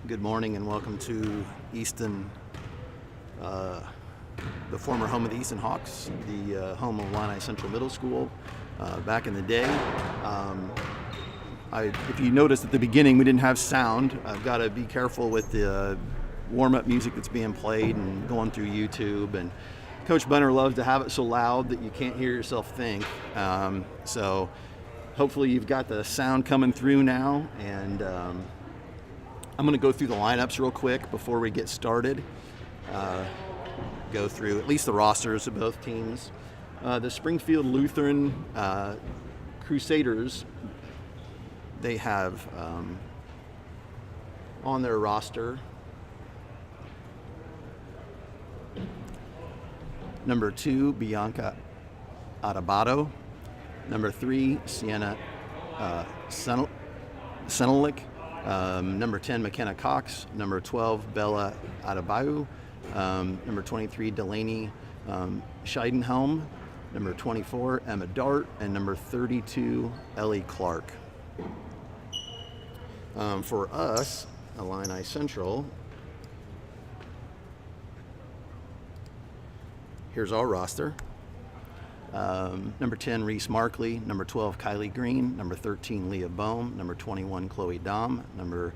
Good morning and welcome to Easton, the former home of the Easton Hawks, the home of Illini Central Middle School. Back in the day, if you noticed at the beginning we didn't have sound. I've got to be careful with the warm-up music that's being played and going through YouTube, and Coach Bunner loves to have it so loud that you can't hear yourself think. So hopefully you've got the sound coming through now, and I'm going to go through the lineups real quick before we get started. Go through at least the rosters of both teams. The Springfield Lutheran Crusaders, they have on their roster number 2, Bianca Adebato, number 3, Sienna Senelic, number 10, McKenna Cox, number 12, Bella Adebayo, number 23, Delaney Scheidenhelm, number 24, Emma Dart, and number 32, Ellie Clark. For us, Illini Central, here's our roster. Number 10, Reese Markley. Number 12, Kylie Green. Number 13, Leah Bohm. Number 21, Chloe Dom. Number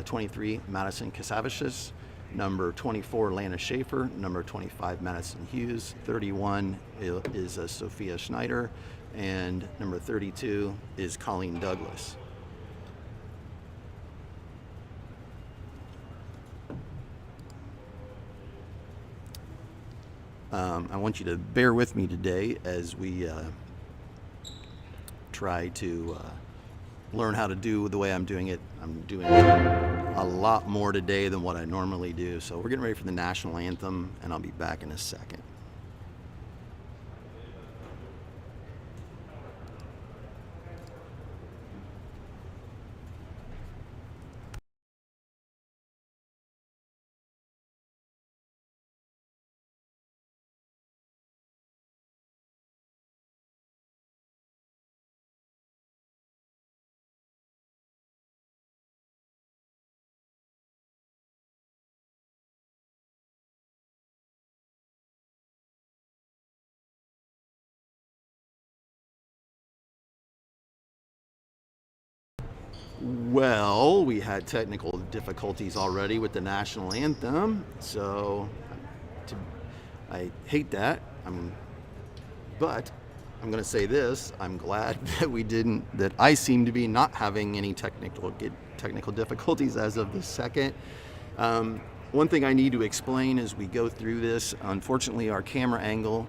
23, Madison Casavicius. Number 24, Lana Schaefer. Number 25, Madison Hughes. 31 is Sophia Schneider. And number 32 is Colleen Douglas. I want you to bear with me today as we try to learn how to do the way I'm doing it. I'm doing a lot more today than what I normally do. So we're getting ready for the National Anthem, and I'll be back in a second. Well, we had technical difficulties already with the National Anthem, so I hate that. But I'm going to say this: I'm glad that I seem to be not having any technical difficulties as of the second. One thing I need to explain as we go through this: unfortunately, our camera angle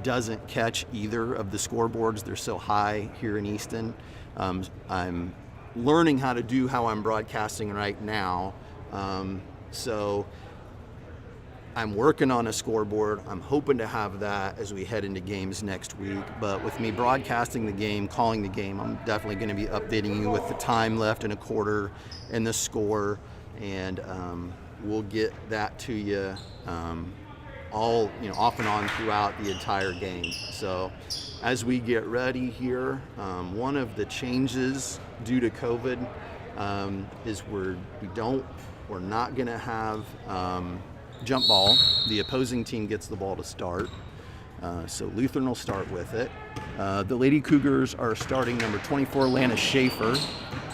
doesn't catch either of the scoreboards. They're so high here in Easton. I'm learning how to do how I'm broadcasting right now. So I'm working on a scoreboard. I'm hoping to have that as we head into games next week. But with me broadcasting the game, calling the game, I'm definitely going to be updating you with the time left in a quarter and the score. And we'll get that to you all off and on throughout the entire game. So as we get ready here, one of the changes due to COVID is we're not going to have jump ball. The opposing team gets the ball to start. So Lutheran will start with it. The Lady Cougars are starting number 24, Lana Schaefer,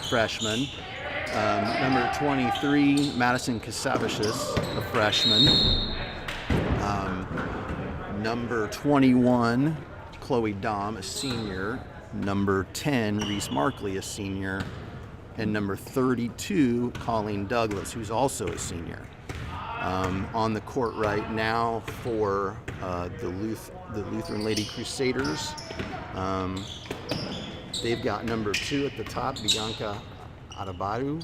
freshman. Number 23, Madison Casavicius, a freshman. Number 21, Chloe Dom, a senior. Number 10, Reese Markley, a senior. And number 32, Colleen Douglas, who's also a senior. On the court right now for the Lutheran Lady Crusaders, they've got number 2 at the top, Bianca Adebato.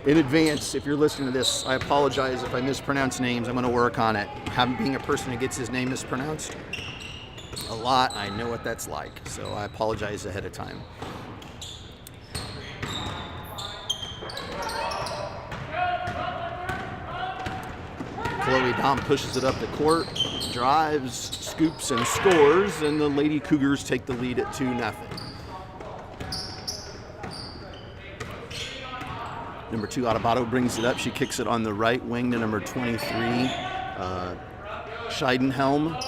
In advance, if you're listening to this, I apologize if I mispronounce names. I'm going to work on it. Being a person who gets his name mispronounced a lot, I know what that's like. So I apologize ahead of time. Chloe Dom pushes it up the court, drives, scoops, and scores, and the Lady Cougars take the lead at 2-0. Number 2, Adebayo brings it up. She kicks it on the right wing to number 23, Scheidenhelm.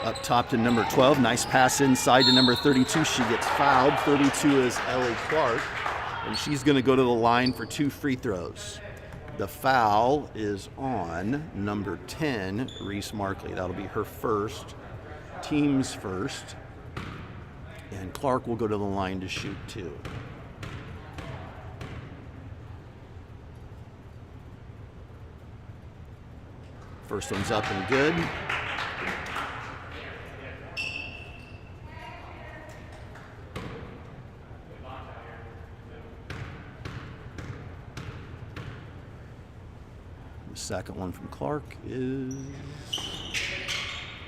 Up top to number 12. Nice pass inside to number 32. She gets fouled. 32 is Ellie Clark, and she's going to go to the line for 2 free throws. The foul is on number 10, Reese Markley. That'll be her first, team's first. And Clark will go to the line to shoot 2. First one's up and good. The second one from Clark is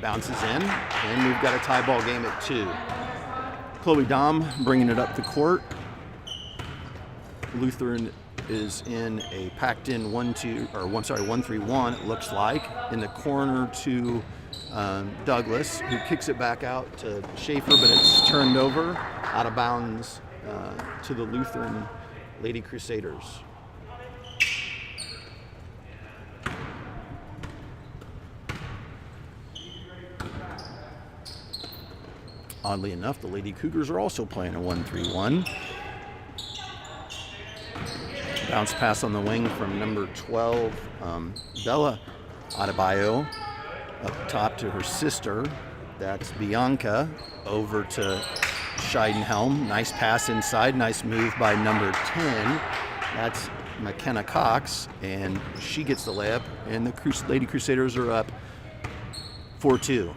bounces in, and we've got a tie ball game at 2. Chloe Dom bringing it up the court. Lutheran is in a packed-in 1-3-1. It looks like in the corner to Douglas, who kicks it back out to Schaefer, but it's turned over out of bounds to the Lutheran Lady Crusaders. Oddly enough, the Lady Cougars are also playing a 1-3-1. Bounce pass on the wing from number 12, Bella Adebayo, up top to her sister. That's Bianca, over to Scheidenhelm. Nice pass inside, nice move by number 10. That's McKenna Cox, and she gets the layup, and the Lady Crusaders are up 4-2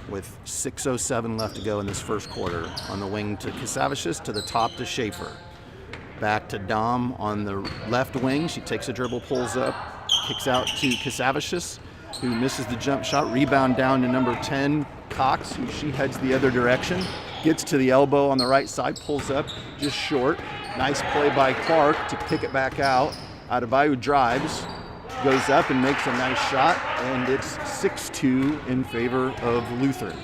with 6:07 left to go in this first quarter. On the wing to Kasavicius, to the top to Schaefer. Back to Dom on the left wing. She takes a dribble, pulls up, kicks out to Kasavicius, who misses the jump shot. Rebound down to number 10, Cox, who she heads the other direction. Gets to the elbow on the right side, pulls up, just short. Nice play by Clark to pick it back out. Adebayo drives, goes up and makes a nice shot, and it's 6-2 in favor of Lutheran.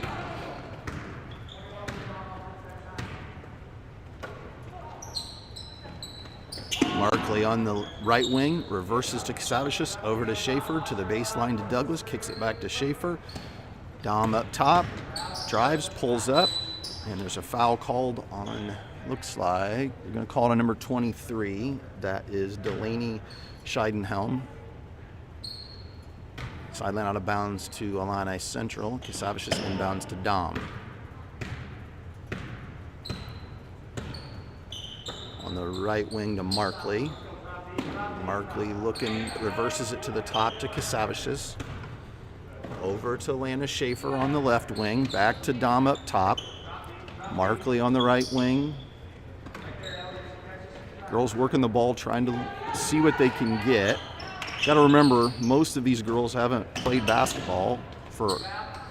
Markley on the right wing, reverses to Kasavicius, over to Schaefer, to the baseline to Douglas, kicks it back to Schaefer. Dom up top, drives, pulls up, and there's a foul called on, looks like, they're going to call it on number 23. That is Delaney Scheidenhelm. Sideline out of bounds to Illini Central. Kasavicius inbounds to Dom. On the right wing to Markley. Markley looking, reverses it to the top to Kasavicius. Over to Lana Schaefer on the left wing. Back to Dom up top. Markley on the right wing. Girls working the ball, trying to see what they can get. Got to remember, most of these girls haven't played basketball for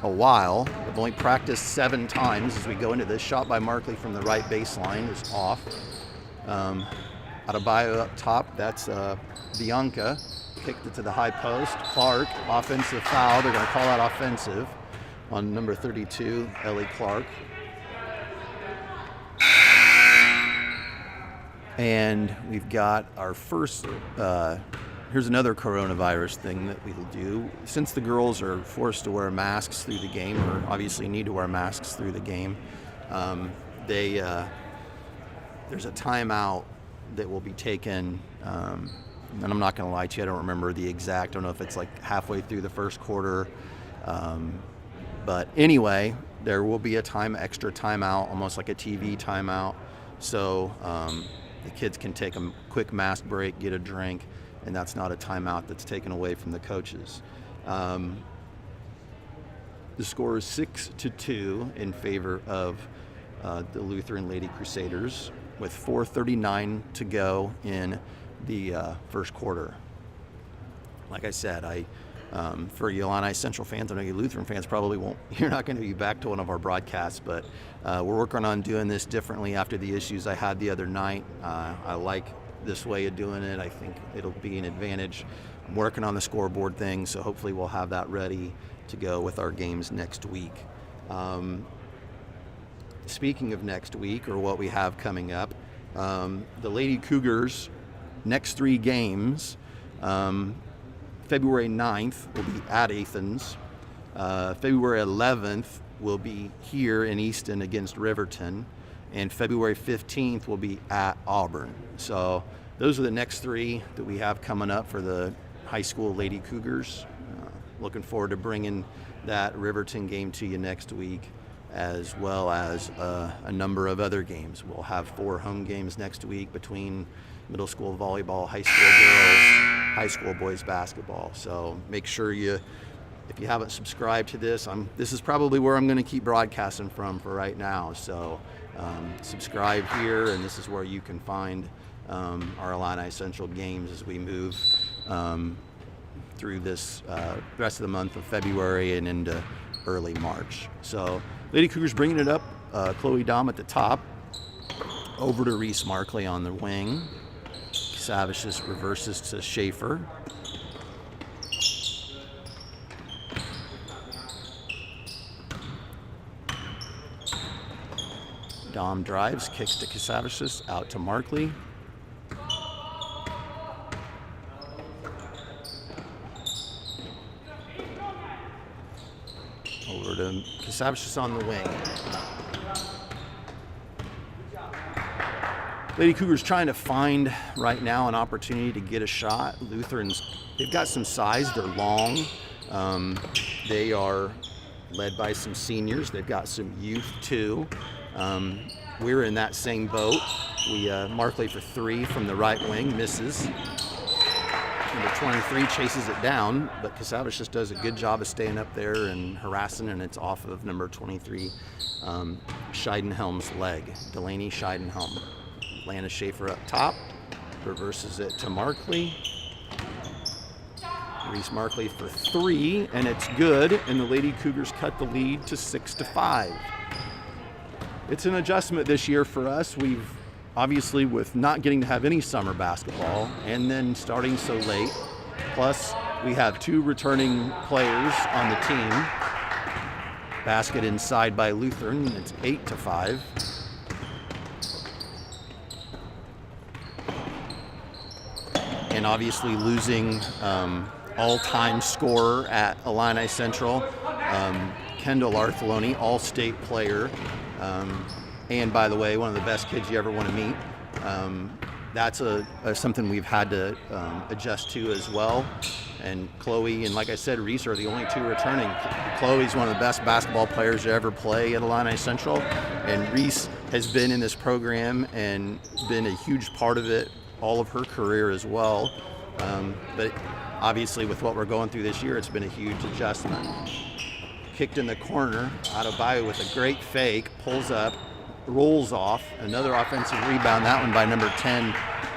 a while. They've only practiced 7 times as we go into this. Shot by Markley from the right baseline is off. Adebayo up top, that's Bianca. Kicked it to the high post. Clark, offensive foul. They're going to call out offensive on number 32, Ellie Clark. And we've got our first, here's another coronavirus thing that we'll do. Since the girls are forced to wear masks through the game, or obviously need to wear masks through the game, there's a timeout that will be taken, and I'm not going to lie to you, I don't remember the exact, I don't know if it's like halfway through the first quarter, but anyway, there will be a extra timeout, almost like a TV timeout, so the kids can take a quick mask break, get a drink, and that's not a timeout that's taken away from the coaches. The score is 6-2 in favor of the Lutheran Lady Crusaders, with 4:39 to go in the first quarter. Like I said, for you Illini Central fans, I know you Lutheran fans probably won't, you're not going to be back to one of our broadcasts, but we're working on doing this differently after the issues I had the other night. I like this way of doing it. I think it'll be an advantage. I'm working on the scoreboard thing, so hopefully we'll have that ready to go with our games next week. Speaking of next week, or what we have coming up, the Lady Cougars next 3 games, February 9th will be at Athens. February 11th will be here in Easton against Riverton. And February 15th will be at Auburn. So those are the next 3 that we have coming up for the high school Lady Cougars. Looking forward to bringing that Riverton game to you next week, as well as a number of other games. We'll have 4 home games next week between middle school volleyball, high school girls, high school boys basketball. So make sure if you haven't subscribed to this, this is probably where I'm going to keep broadcasting from for right now. So subscribe here, and this is where you can find our Illini Central games as we move through this rest of the month of February and into early March. So Lady Cougars bringing it up, Chloe Dom at the top, over to Reese Markley on the wing. Savicius reverses to Schaefer. Dom drives, kicks to Casavicius, out to Markley. Over to Casavicius on the wing. Lady Cougars trying to find right now an opportunity to get a shot. Lutherans, they've got some size, they're long. They are led by some seniors. They've got some youth too. We're in that same boat. Markley for 3 from the right wing, misses. Number 23 chases it down, but Casavicius just does a good job of staying up there and harassing, and it's off of number 23, Scheidenhelm's leg. Delaney Scheidenhelm. Lana Schaefer up top, reverses it to Markley. Reese Markley for 3, and it's good, and the Lady Cougars cut the lead to 6-5. It's an adjustment this year for us. We've obviously, with not getting to have any summer basketball and then starting so late, plus we have 2 returning players on the team. Basket inside by Lutheran, it's 8-5. And obviously losing all-time scorer at Illini Central, Kendall Artheloni, all-state player. And by the way, one of the best kids you ever want to meet. That's something we've had to adjust to as well. And Chloe and, like I said, Reese are the only 2 returning. Chloe's one of the best basketball players to ever play at Illini Central. And Reese has been in this program and been a huge part of it all of her career as well. But obviously with what we're going through this year, it's been a huge adjustment. Kicked in the corner, Adebayo with a great fake, pulls up, rolls off, another offensive rebound, that one by number 10,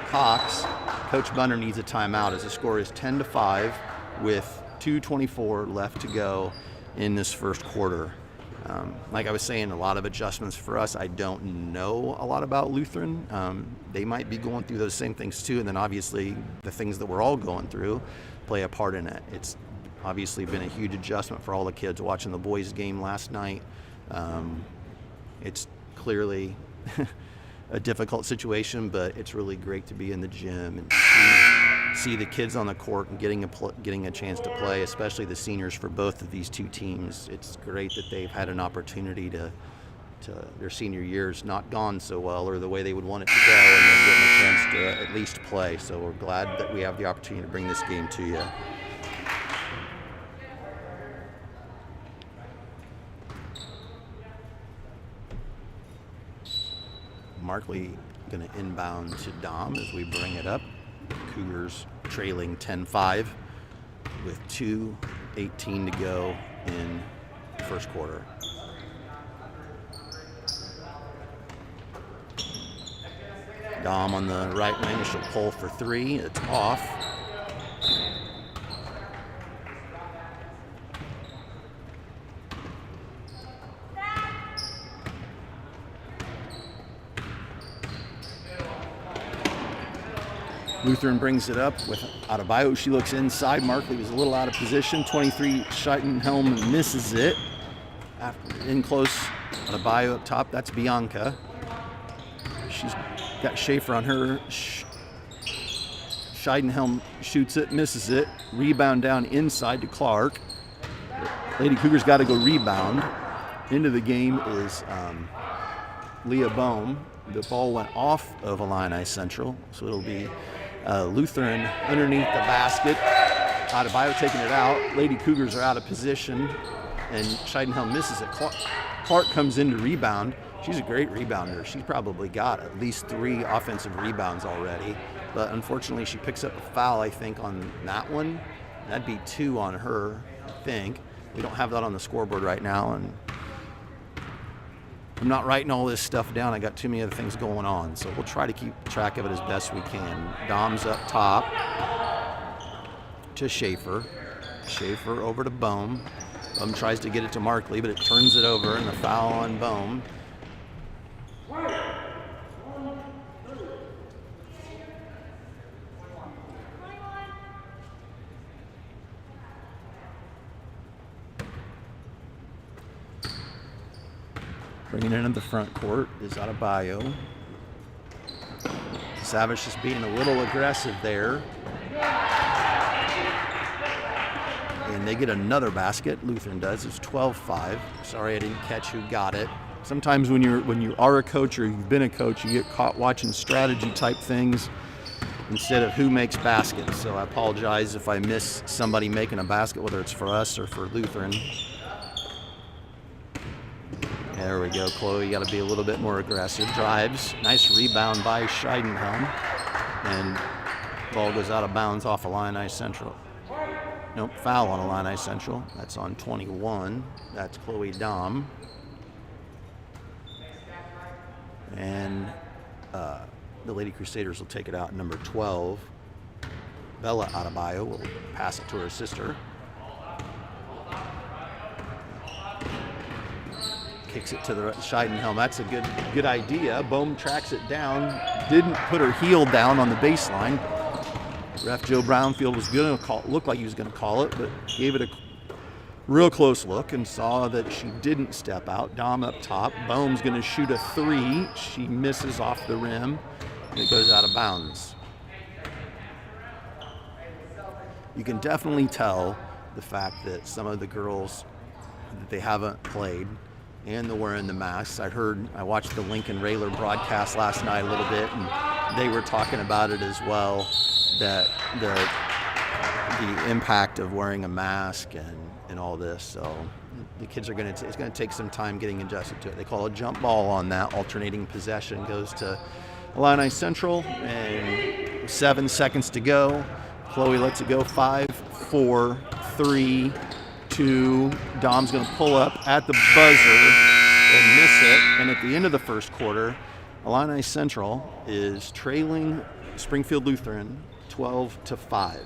Cox. Coach Bunner needs a timeout as the score is 10-5 with 2:24 left to go in this first quarter. Like I was saying, a lot of adjustments for us. I don't know a lot about Lutheran. They might be going through those same things too, and then obviously the things that we're all going through play a part in it. It's obviously been a huge adjustment for all the kids watching the boys game last night. It's clearly a difficult situation, but it's really great to be in the gym and see the kids on the court and getting a chance to play, especially the seniors for both of these 2 teams. It's great that they've had an opportunity to their senior years not gone so well or the way they would want it to go, and then getting a chance to at least play. So we're glad that we have the opportunity to bring this game to you. Markley going to inbound to Dom as we bring it up. Cougars trailing 10-5 with 2:18 to go in the first quarter. Dom on the right wing, she'll pull for 3. It's off. Lutheran brings it up with Adebayo. She looks inside. Markley was a little out of position. 23, Scheitenhelm misses it. In close, Adebayo up top. That's Bianca. She's got Schaefer on her. Scheidenhelm shoots it, misses it. Rebound down inside to Clark. Lady Cougars got to go rebound. Into the game is Leah Bohm. The ball went off of Illini Central, so it'll be Lutheran underneath the basket. Adebayo taking it out. Lady Cougars are out of position, and Scheidenhelm misses it. Clark comes in to rebound. She's a great rebounder. She's probably got at least 3 offensive rebounds already, but unfortunately she picks up a foul, I think, on that one. That'd be 2 on her, I think. We don't have that on the scoreboard right now, and I'm not writing all this stuff down. I got too many other things going on, so we'll try to keep track of it as best we can. Dom's up top to Schaefer. Schaefer over to Bohm. Bohm tries to get it to Markley, but it turns it over, and the foul on Bohm. Bringing it into the front court is Adebayo. Savage just being a little aggressive there. And they get another basket. Lutheran does. It's 12-5. Sorry I didn't catch who got it. Sometimes when you are a coach or you've been a coach, you get caught watching strategy type things instead of who makes baskets. So I apologize if I miss somebody making a basket, whether it's for us or for Lutheran. There we go, Chloe. You got to be a little bit more aggressive. Drives. Nice rebound by Scheidenhelm. And ball goes out of bounds off Illini Central. Nope, foul on Illini Central. That's on 21. That's Chloe Dom. And the Lady Crusaders will take it out. Number 12, Bella Adebayo, will pass it to her sister. Kicks it to the Scheidenhelm. That's a good idea. Bohm tracks it down. Didn't put her heel down on the baseline. Ref Joe Brownfield was going to looked like he was going to call it, but gave it a real close look and saw that she didn't step out. Dom up top. Bohm's going to shoot a 3. She misses off the rim, and it goes out of bounds. You can definitely tell the fact that some of the girls that they haven't played and they're wearing the masks. I watched the Lincoln Railer broadcast last night a little bit, and they were talking about it as well, that the impact of wearing a mask and all this. So the kids are it's going to take some time getting adjusted to it. They call a jump ball on that. Alternating possession goes to Illini Central, and 7 seconds to go. Chloe lets it go. 5, 4, 3, 2. Dom's going to pull up at the buzzer and miss it. And at the end of the first quarter, Illini Central is trailing Springfield Lutheran 12-5.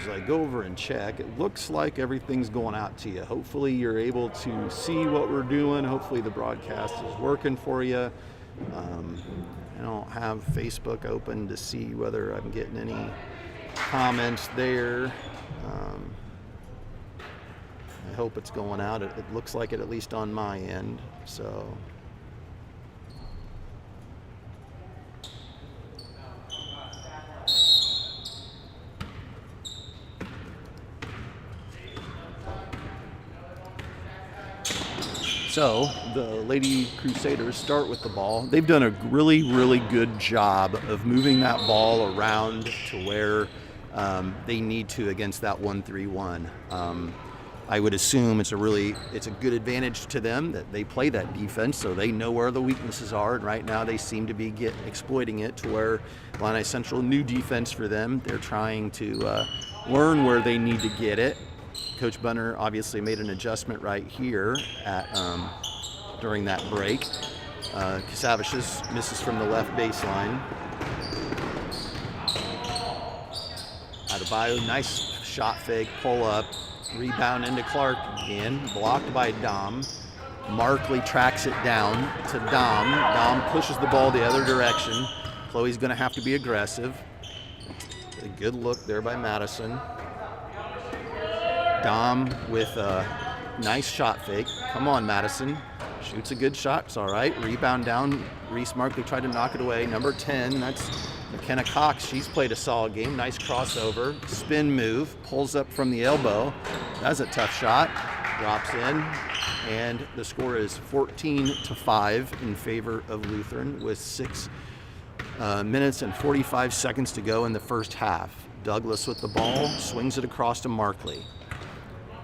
I go over and check, it looks like everything's going out to you. Hopefully you're able to see what we're doing. Hopefully the broadcast is working for you. I don't have Facebook open to see whether I'm getting any comments there. I hope it's going out. It looks like it, at least on my end. So the Lady Crusaders start with the ball. They've done a really, really good job of moving that ball around to where they need to against that 1-3-1. I would assume it's a good advantage to them that they play that defense, so they know where the weaknesses are. And right now they seem to be exploiting it to where Illini Central, new defense for them. They're trying to learn where they need to get it. Coach Bunner obviously made an adjustment right here during that break. Casavicius misses from the left baseline. Adebayo, nice shot fake, pull up. Rebound into Clark again, blocked by Dom. Markley tracks it down to Dom. Dom pushes the ball the other direction. Chloe's going to have to be aggressive. A good look there by Madison. Dom with a nice shot fake. Come on, Madison. Shoots a good shot. It's all right. Rebound down. Reese Markley tried to knock it away. Number 10, that's McKenna Cox. She's played a solid game. Nice crossover. Spin move. Pulls up from the elbow. That's a tough shot. Drops in. And the score is 14-5 in favor of Lutheran with 6 minutes and 45 seconds to go in the first half. Douglas with the ball. Swings it across to Markley.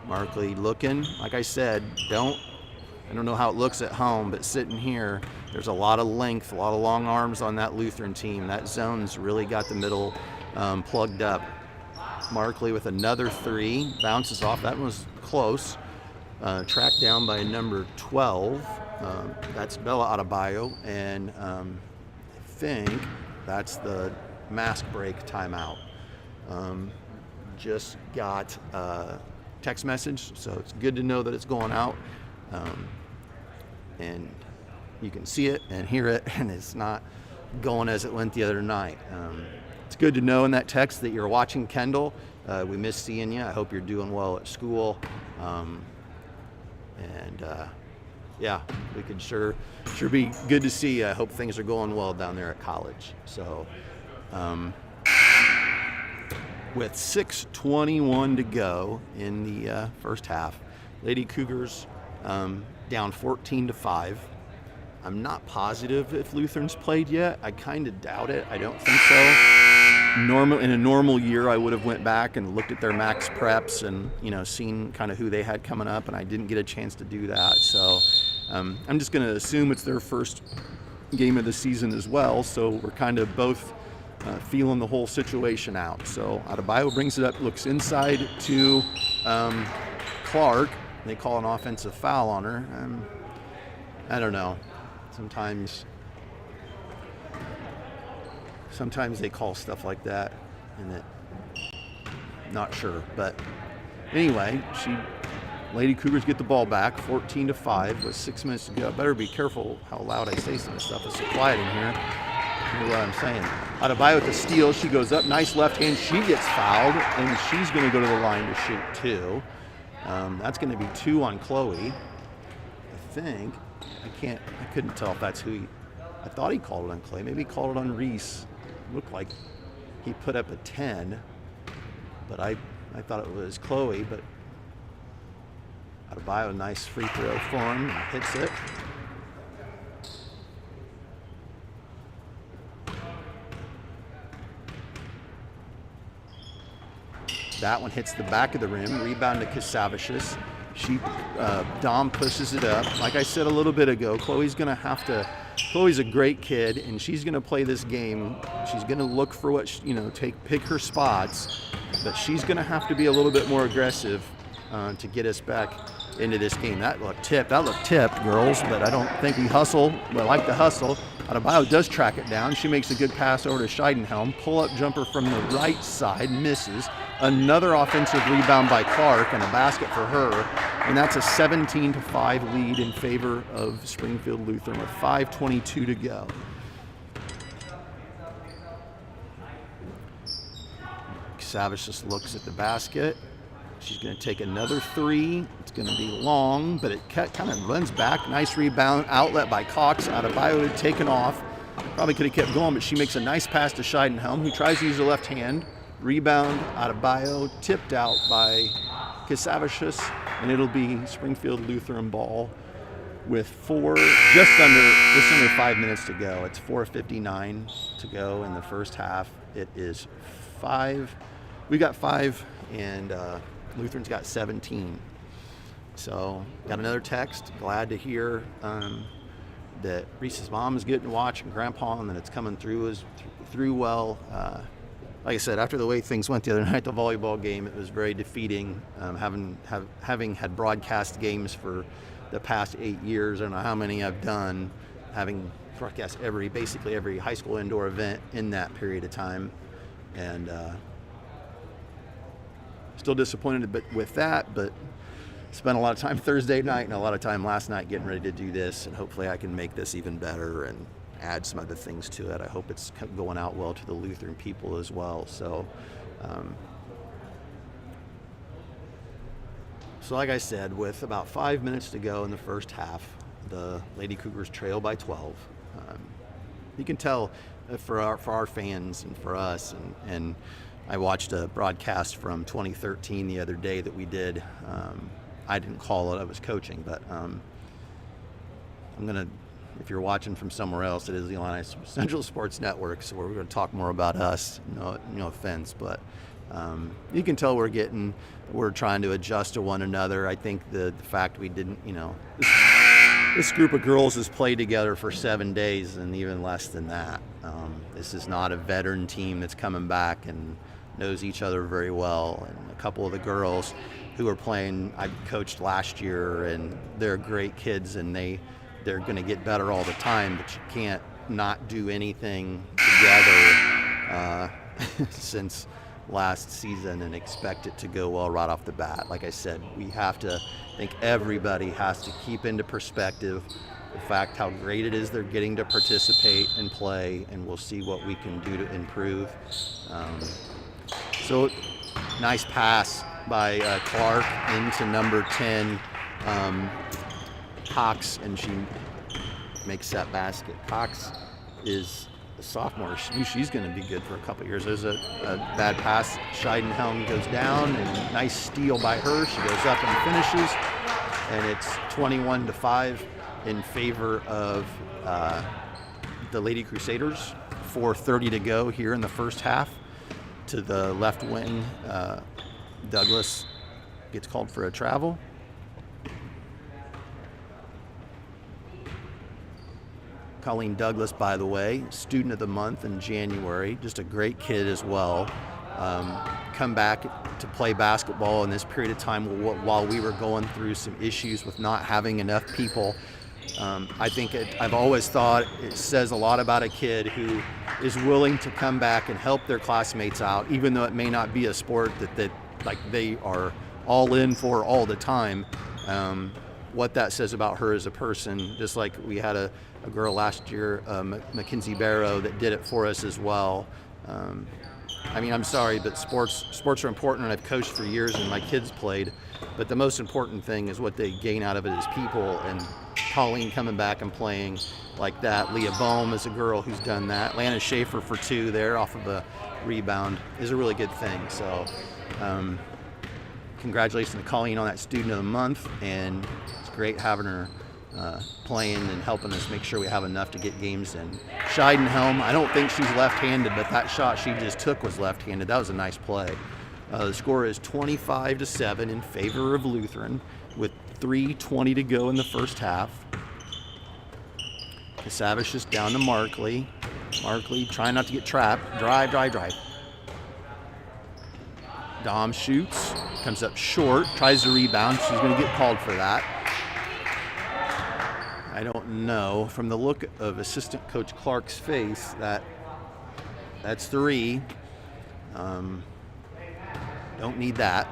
Markley looking. Like I said, I don't know how it looks at home, but sitting here, there's a lot of length, a lot of long arms on that Lutheran team. That zone's really got the middle plugged up. Markley with another 3, bounces off. That one was close. Tracked down by number 12. That's Bella Adebayo, and I think that's the mask break timeout. Just got a text message, so it's good to know that it's going out. And you can see it and hear it, and it's not going as it went the other night. It's good to know in that text that you're watching Kendall. We miss seeing you. I hope you're doing well at school. Yeah, we could sure be good to see you. I hope things are going well down there at college. So, with 6:21 to go in the first half, Lady Cougars down 14-5. I'm not positive if Lutheran's played yet. I kind of doubt it. I don't think so. In a normal year, I would have went back and looked at their max preps and seen kind of who they had coming up, and I didn't get a chance to do that. So I'm just going to assume it's their first game of the season as well. So we're kind of both feeling the whole situation out. So Adebayo brings it up, looks inside to Clark. They call an offensive foul on her. I don't know. Sometimes they call stuff like that, and not sure. But anyway, Lady Cougars get the ball back, 14-5 with 6 minutes to go. Better be careful how loud I say some of this stuff. It's so quiet in here. You know what I'm saying. Adebayo with the steal. She goes up, nice left hand. She gets fouled, and she's going to go to the line to shoot 2. That's going to be 2 on Chloe. I think. I couldn't tell if that's who I thought he called it on Clay. Maybe he called it on Reese. Looked like he put up a 10, but I thought it was Chloe. But Adebayo, nice free throw for him. Hits it. That one hits the back of the rim. Rebound to Casavicius. Dom pushes it up. Like I said a little bit ago, Chloe's a great kid, and she's going to play this game. She's going to look for pick her spots, but she's going to have to be a little bit more aggressive to get us back into this game. That looked tipped, girls, but I don't think we hustle. I like the hustle. Adebayo does track it down. She makes a good pass over to Scheidenhelm. Pull-up jumper from the right side, misses. Another offensive rebound by Clark and a basket for her. And that's a 17-5 lead in favor of Springfield Lutheran with 5:22 to go. Savage just looks at the basket. She's going to take another 3. It's going to be long, but it kind of runs back. Nice rebound, outlet by Cox. Adebayo had taken off. Probably could have kept going, but she makes a nice pass to Scheidenhelm, who tries to use her left hand. Rebound, Adebayo, tipped out by Casavicius, and it'll be Springfield Lutheran ball with just under 5 minutes to go. It's 4:59 to go in the first half. It is 5. We got 5, and Lutheran's got 17. So got another text. Glad to hear that Reese's mom is getting to watch and Grandpa, and that it's coming through well. Like I said, after the way things went the other night, the volleyball game, it was very defeating. Having had broadcast games for the past 8 years, I don't know how many I've done, having broadcast basically every high school indoor event in that period of time, and still disappointed with that, but spent a lot of time Thursday night and a lot of time last night getting ready to do this, and hopefully I can make this even better and add some other things to it. I hope it's going out well to the Lutheran people as well. So like I said, with about 5 minutes to go in the first half, the Lady Cougars trail by 12. You can tell for our fans and for us, and I watched a broadcast from 2013 the other day that we did. I didn't call it, I was coaching, but if you're watching from somewhere else, it is the Illini Central Sports Network, so we're going to talk more about us. No offense, but you can tell we're trying to adjust to one another. I think the fact we didn't, this group of girls has played together for 7 days and even less than that. This is not a veteran team that's coming back and knows each other very well. And a couple of the girls who are playing, I coached last year, and they're great kids, and they're going to get better all the time, but you can't not do anything together since last season and expect it to go well right off the bat. Like I said, I think everybody has to keep into perspective the fact how great it is they're getting to participate and play, and we'll see what we can do to improve. So nice pass by Clark into number 10, Cox, and she makes that basket. Cox is a sophomore. She's going to be good for a couple of years. There's a bad pass. Scheidenhelm goes down, and nice steal by her. She goes up and finishes, and it's 21-5 in favor of the Lady Crusaders. 4:30 to go here in the first half. To the left wing, Douglas gets called for a travel. Colleen Douglas, by the way, Student of the Month in January, just a great kid as well. Come back to play basketball in this period of time while we were going through some issues with not having enough people. I think I've always thought it says a lot about a kid who is willing to come back and help their classmates out, even though it may not be a sport that like they are all in for all the time. What that says about her as a person, just like we had a girl last year, Mackenzie Barrow, that did it for us as well. I'm sorry, but sports are important, and I've coached for years and my kids played, but the most important thing is what they gain out of it as people, and Colleen coming back and playing like that. Leah Bohm is a girl who's done that. Lana Schaefer for 2 there off of a rebound is a really good thing. So congratulations to Colleen on that Student of the Month, and it's great having her playing and helping us make sure we have enough to get games in. Scheidenhelm, I don't think she's left-handed, but that shot she just took was left-handed. That was a nice play. The score is 25-7 in favor of Lutheran with 3:20 to go in the first half. Kasavish is down to Markley. Markley trying not to get trapped. Drive. Dom shoots, comes up short, tries to rebound. She's going to get called for that. I don't know. From the look of assistant coach Clark's face, that's 3. Don't need that.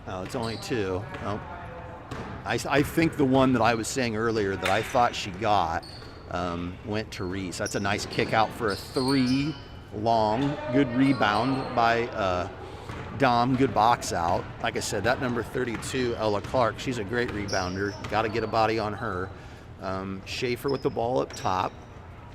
Oh, it's only 2. Oh. I think the one that I was saying earlier that I thought she got went to Reese. That's a nice kick out for a 3 long. Good rebound by Dom. Good box out. Like I said, that number 32, Ella Clark, she's a great rebounder. Got to get a body on her. Schaefer with the ball up top.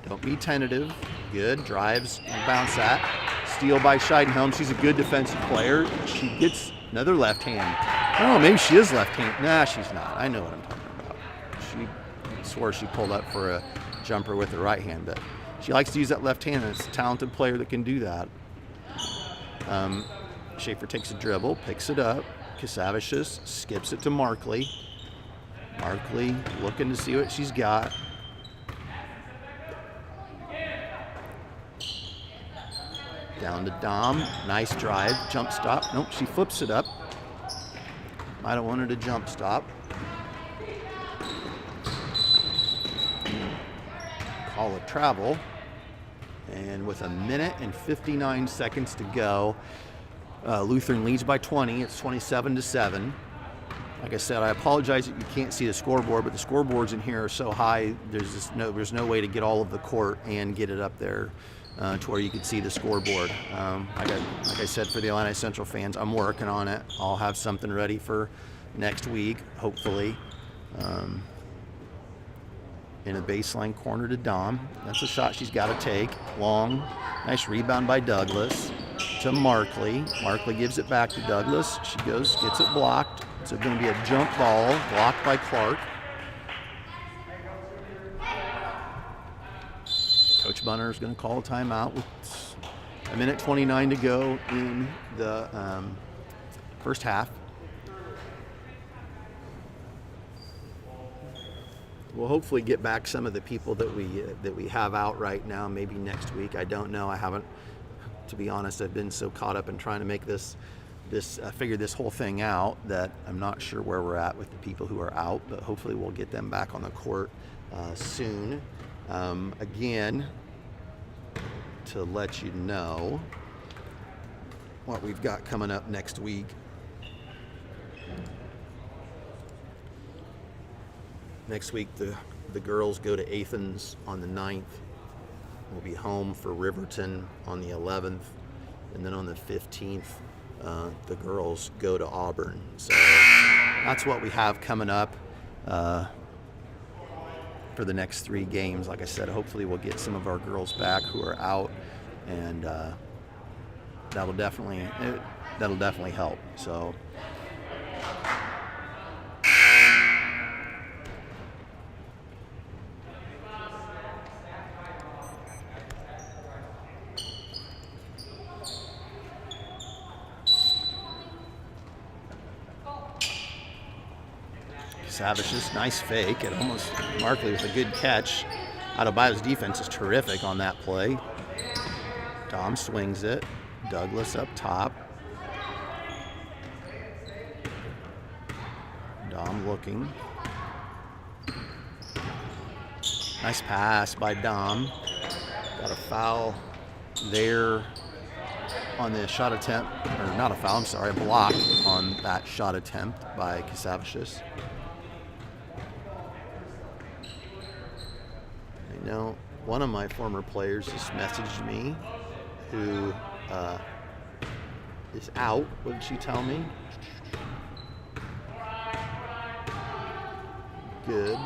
Don't be tentative. Good. Drives and bounce that. Steal by Scheidenhelm. She's a good defensive player. She gets another left hand. Oh, maybe she is left-handed. Nah, she's not. I know what I'm talking about. She swore she pulled up for a jumper with her right hand, but she likes to use that left hand, and it's a talented player that can do that. Schaefer takes a dribble, picks it up, Casavicius skips it to Markley. Markley looking to see what she's got. Down to Dom. Nice drive. Jump stop. Nope, she flips it up. Might have wanted a jump stop. Call a travel. And with a minute and 59 seconds to go, Lutheran leads by 20. It's 27-7. Like I said, I apologize that you can't see the scoreboard, but the scoreboards in here are so high, there's no way to get all of the court and get it up there to where you can see the scoreboard. Like I said, for the Illini Central fans, I'm working on it. I'll have something ready for next week, hopefully. In a baseline corner to Dom. That's a shot she's got to take. Long. Nice rebound by Douglas to Markley. Markley gives it back to Douglas. She goes, gets it blocked. It's going to be a jump ball blocked by Clark. Coach Bunner is going to call a timeout with a minute 29 to go in the first half. We'll hopefully get back some of the people that we have out right now, maybe next week. I don't know. I haven't, to be honest. I've been so caught up in trying to make figure this whole thing out that I'm not sure where we're at with the people who are out, but hopefully we'll get them back on the court soon. Again, to let you know what we've got coming up next week. Next week, the girls go to Athens on the 9th. We'll be home for Riverton on the 11th. And then on the 15th, the girls go to Auburn. So that's what we have coming up for the next 3 games. Like I said, hopefully we'll get some of our girls back who are out, and that'll definitely help. So Savicius, nice fake. It almost, Markley with a good catch. Adebayo's defense is terrific on that play. Dom swings it. Douglas up top. Dom looking. Nice pass by Dom. Got a foul there on the shot attempt, or not a foul, I'm sorry, a block on that shot attempt by Casavicius. I know one of my former players just messaged me who is out. What did she tell me? Good.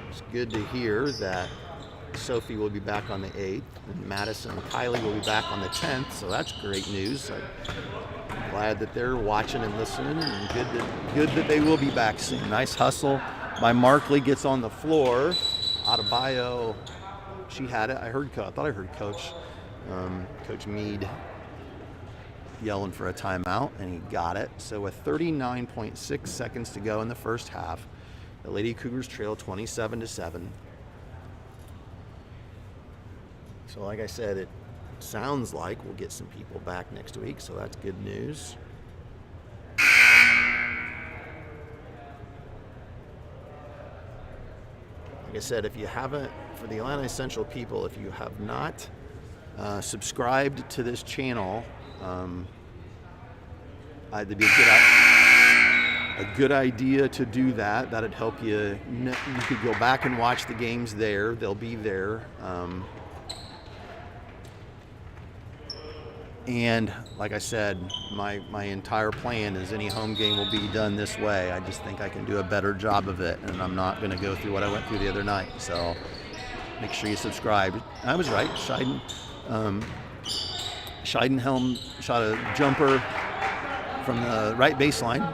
It's good to hear that Sophie will be back on the 8th, and Madison and Kylie will be back on the 10th, so that's great news. I'm glad that they're watching and listening, and good that they will be back soon. Nice hustle by Markley, gets on the floor. Adebayo, she had it. I thought I heard Coach Meade yelling for a timeout, and he got it. So with 39.6 seconds to go in the first half, the Lady Cougars trail 27-7. So like I said, it sounds like we'll get some people back next week, so that's good news. Like I said, if you haven't, for the Illini Central people, if you have not subscribed to this channel, it'd be a good idea to do that. That'd help you. You could go back and watch the games there. They'll be there. And like I said, my entire plan is any home game will be done this way. I just think I can do a better job of it, and I'm not going to go through what I went through the other night. So make sure you subscribe. I was right. Scheidenhelm shot a jumper from the right baseline,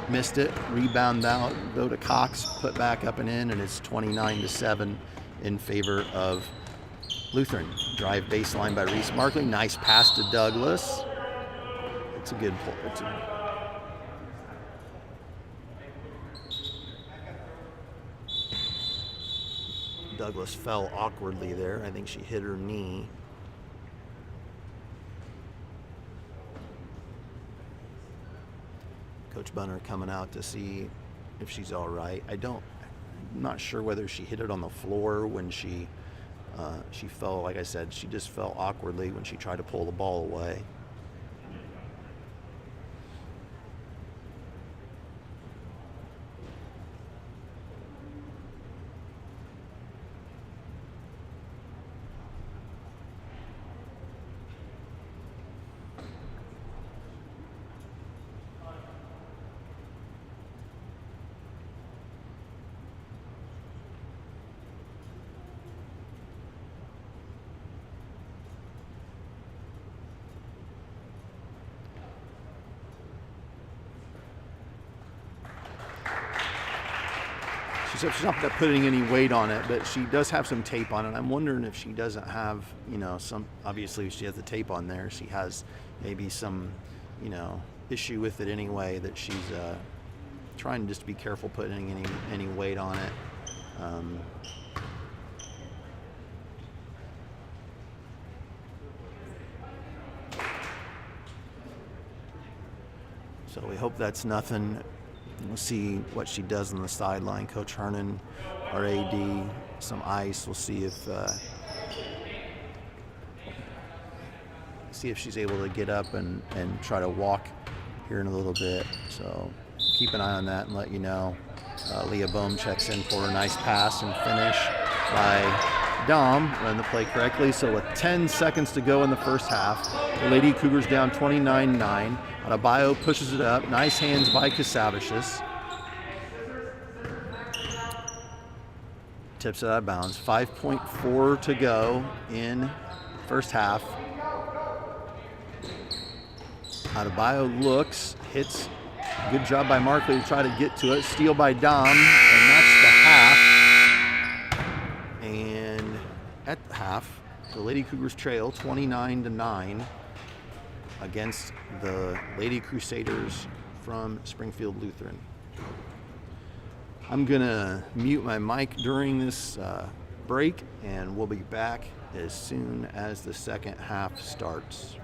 missed it, rebound out, go to Cox, put back up and in, and it's 29-7 in favor of Lutheran. Drive baseline by Reese Markley. Nice pass to Douglas. It's a good play. Douglas fell awkwardly there. I think she hit her knee. Coach Bunner coming out to see if she's all right. I'm not sure whether she hit it on the floor when she fell. Like I said, she just fell awkwardly when she tried to pull the ball away. She's not putting any weight on it, but she does have some tape on it. I'm wondering if she doesn't have, obviously she has the tape on there. She has maybe some, issue with it anyway, that she's trying just to be careful putting any weight on it. So we hope that's nothing. We'll see what she does on the sideline. Coach Hernan, our AD, some ice. We'll see if she's able to get up and try to walk here in a little bit. So keep an eye on that and let you know. Leah Bohm checks in for a nice pass and finish by Dom, run the play correctly. So with 10 seconds to go in the first half, the Lady Cougars down 29-9. Adebayo pushes it up. Nice hands by Casavicius. Tips it out of bounds. 5.4 to go in first half. Adebayo looks, hits. Good job by Markley to try to get to it. Steal by Dom, and that's the half. And at the half, the Lady Cougars trail 29-9 against the Lady Crusaders from Springfield Lutheran. I'm gonna mute my mic during this break, and we'll be back as soon as the second half starts.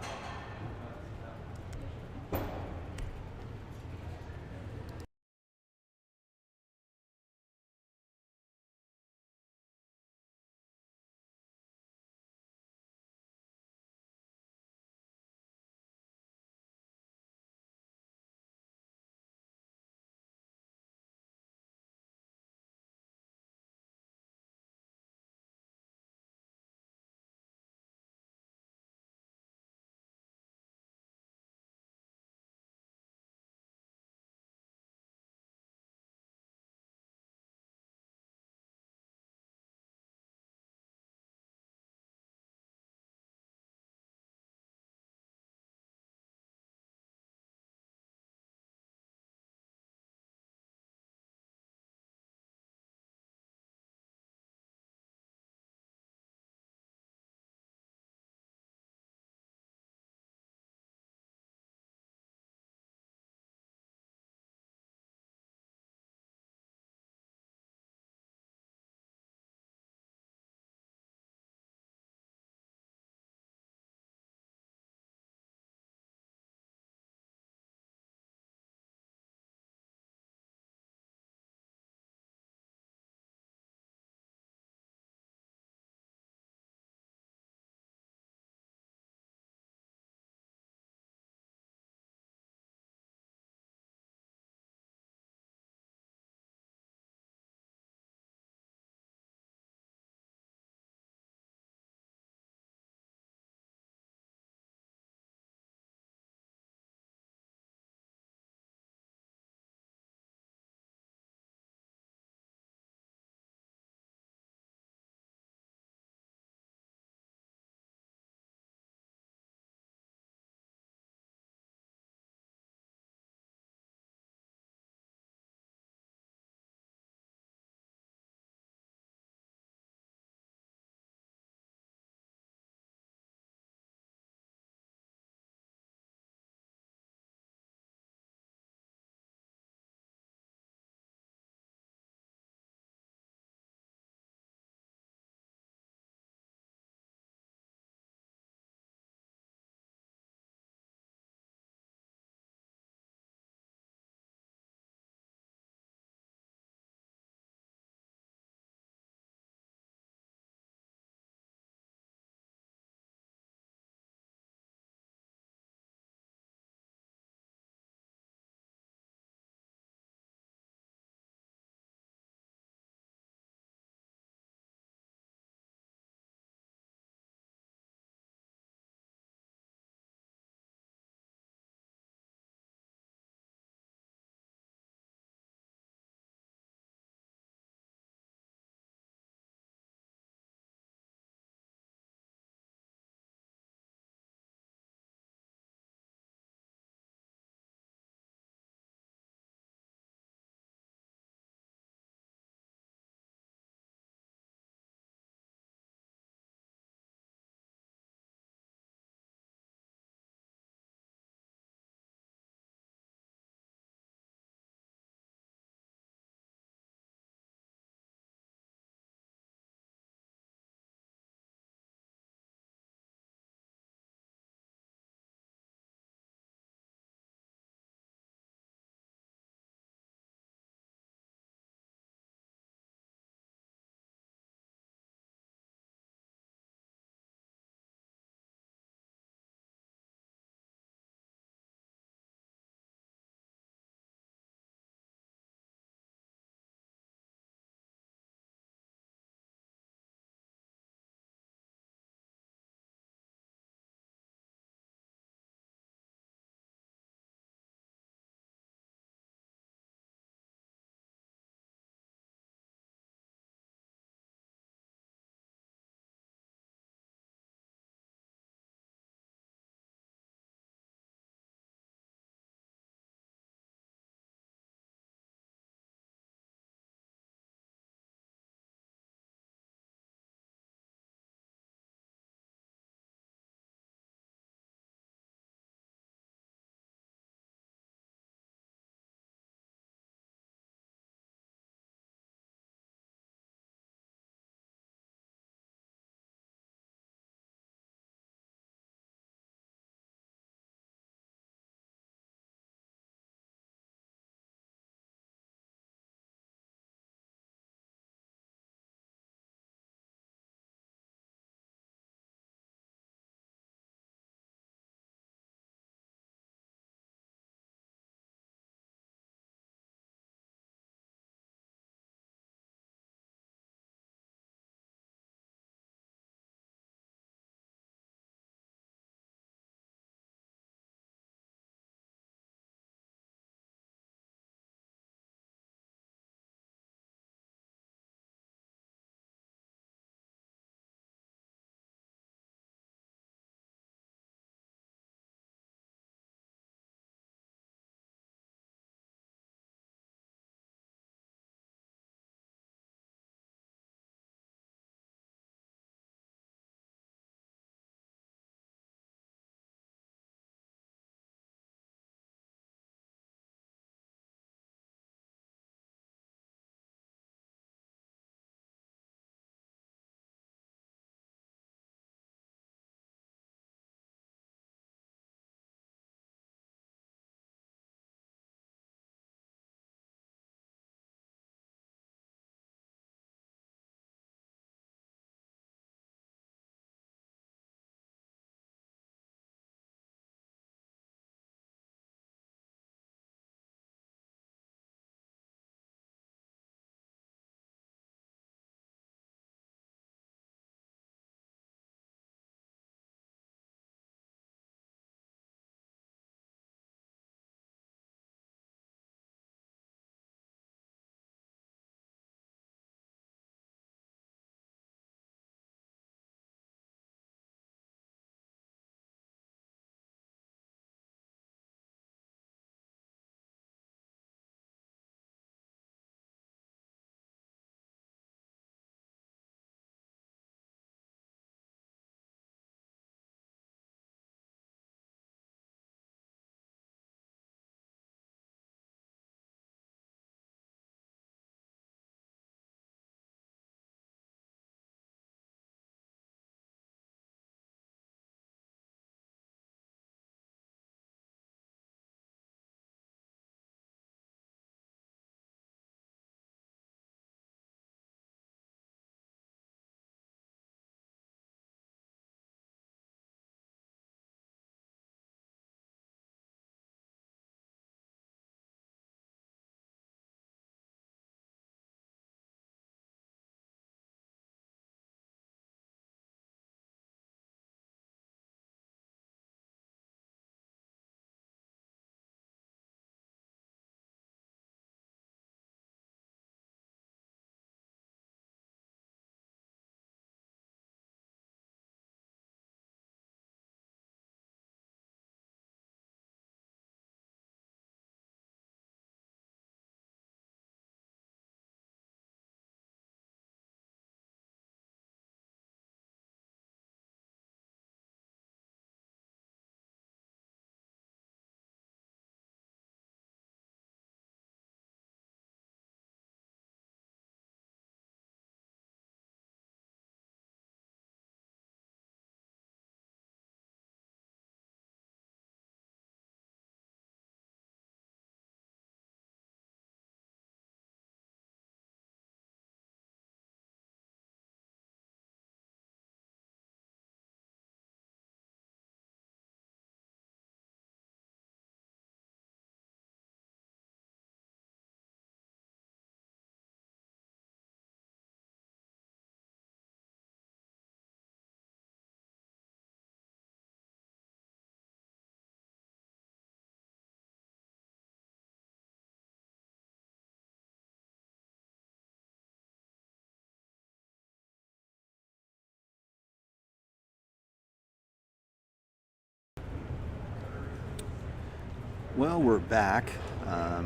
Well, we're back. I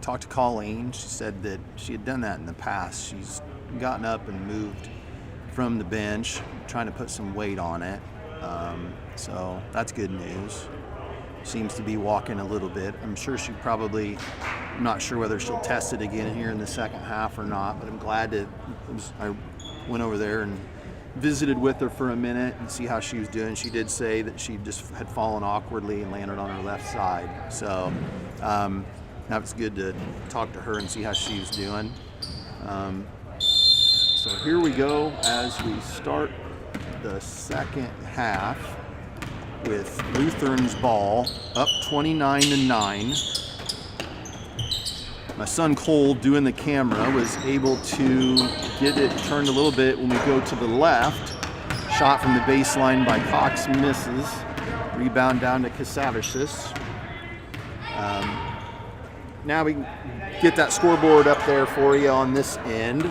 talked to Colleen. She said that she had done that in the past. She's gotten up and moved from the bench, trying to put some weight on it. So that's good news. Seems to be walking a little bit. I'm sure she probably, I'm not sure whether she'll test it again here in the second half or not, but I'm glad that I went over there and visited with her for a minute and see how she was doing. She did say that she just had fallen awkwardly and landed on her left side. So that was good to talk to her and see how she was doing. So here we go as we start the second half with Lutheran's ball up 29-9. My son Cole, doing the camera, was able to get it turned a little bit when we go to the left. Shot from the baseline by Cox misses. Rebound down to Crusaders. Now we can get that scoreboard up there for you on this end.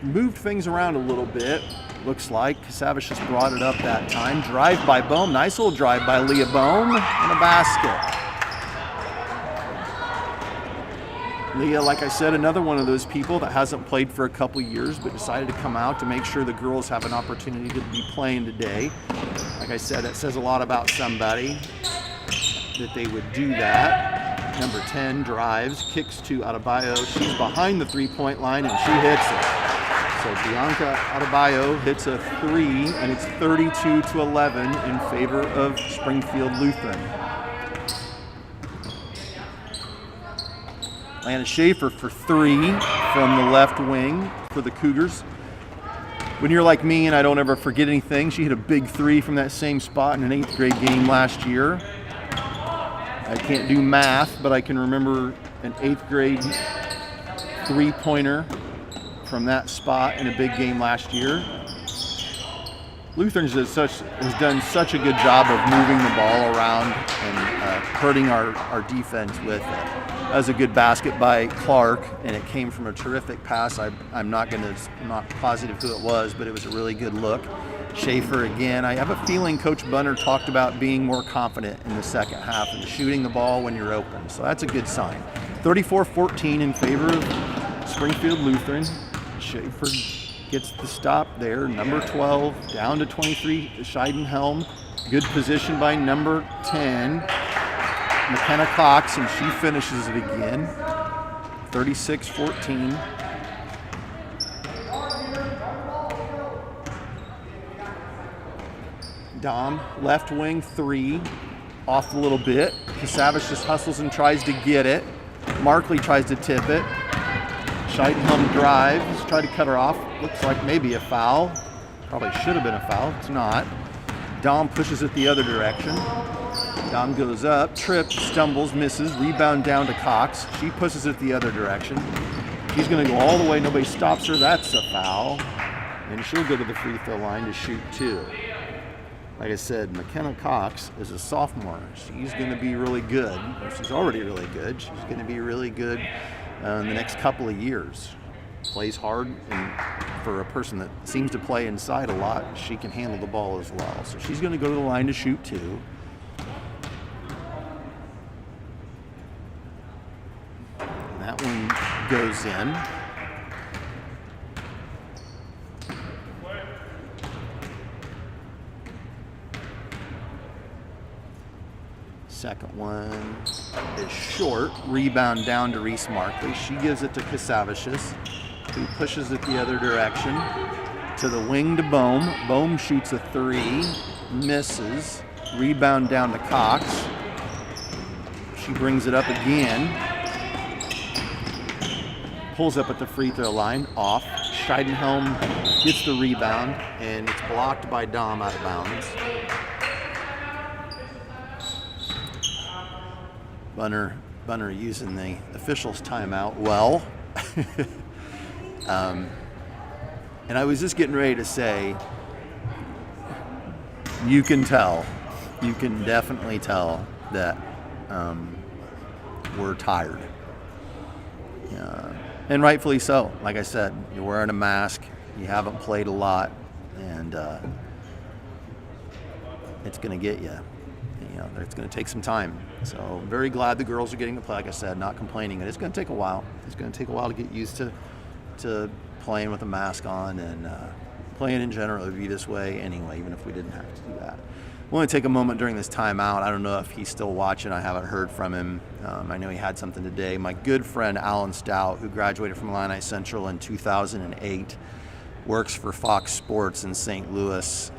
Moved things around a little bit, looks like. Crusaders just brought it up that time. Drive by Bohm. Nice little drive by Leah Bohm and a basket. Leah, like I said, another one of those people that hasn't played for a couple years but decided to come out to make sure the girls have an opportunity to be playing today. Like I said, that says a lot about somebody that they would do that. Number 10 drives, kicks to Adebayo. She's behind the three-point line and she hits it. So Bianca Adebayo hits a three and it's 32-11 in favor of Springfield Lutheran. Lana Schaefer for three from the left wing for the Cougars. When you're like me and I don't ever forget anything, she hit a big three from that same spot in an 8th grade game last year. I can't do math, but I can remember an 8th grade three-pointer from that spot in a big game last year. Lutherans has done such a good job of moving the ball around and hurting our defense with it. That was a good basket by Clark, and it came from a terrific pass. I'm not positive who it was, but it was a really good look. Schaefer again. I have a feeling Coach Bunner talked about being more confident in the second half and shooting the ball when you're open. So that's a good sign. 34-14 in favor of Springfield Lutheran. Schaefer gets the stop there. Number 12 down to 23, Scheidenhelm. Good position by number 10, McKenna Cox, and she finishes it again. 36-14. Dom, left wing three, off a little bit. Casavage just hustles and tries to get it. Markley tries to tip it. Scheidenhelm drives, tried to cut her off. Looks like maybe a foul. Probably should have been a foul. It's not. Dom pushes it the other direction. Dom goes up, trips, stumbles, misses. Rebound down to Cox. She pushes it the other direction. She's going to go all the way. Nobody stops her. That's a foul. And she'll go to the free throw line to shoot two. Like I said, McKenna Cox is a sophomore. She's going to be really good. She's already really good. She's going to be really good in the next couple of years. Plays hard, and for a person that seems to play inside a lot, she can handle the ball as well. So she's going to go to the line to shoot two. And that one goes in. Second one is short. Rebound down to Reese Markley. She gives it to Casavicius, who pushes it the other direction. To the wing to Bohm. Bohm shoots a three, misses. Rebound down to Cox. She brings it up again. Pulls up at the free throw line, off. Scheidenhelm gets the rebound, and it's blocked by Dom out of bounds. Bunner using the officials' timeout well. And I was just getting ready to say, you can definitely tell that we're tired. And rightfully so. Like I said, you're wearing a mask, you haven't played a lot, and it's going to get you. You know, it's going to take some time. So I'm very glad the girls are getting to play. Like I said, not complaining. And it's going to take a while. It's going to take a while to get used to playing with a mask on, and playing in general would be this way anyway, even if we didn't have to do that. I want to take a moment during this timeout. I don't know if he's still watching. I haven't heard from him. I know he had something today. My good friend Alan Stout, who graduated from Illini Central in 2008, works for Fox Sports in St. Louis.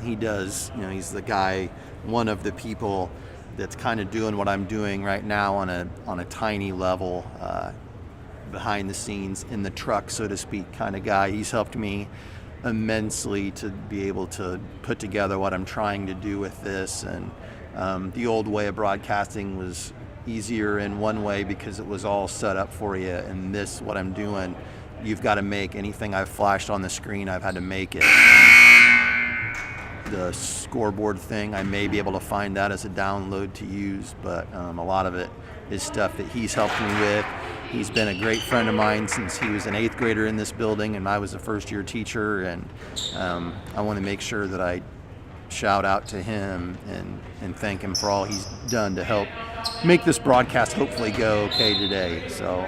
He does, you know, he's the guy, one of the people that's kind of doing what I'm doing right now on a tiny level, behind the scenes, in the truck, so to speak, kind of guy. He's helped me immensely to be able to put together what I'm trying to do with this. And the old way of broadcasting was easier in one way because it was all set up for you. And this, what I'm doing, you've got to make anything I've flashed on the screen, I've had to make it. The scoreboard thing, I may be able to find that as a download to use, but a lot of it is stuff that he's helped me with. He's been a great friend of mine since he was an 8th grader in this building and I was a first-year teacher, and I want to make sure that I shout out to him and thank him for all he's done to help make this broadcast hopefully go okay today. So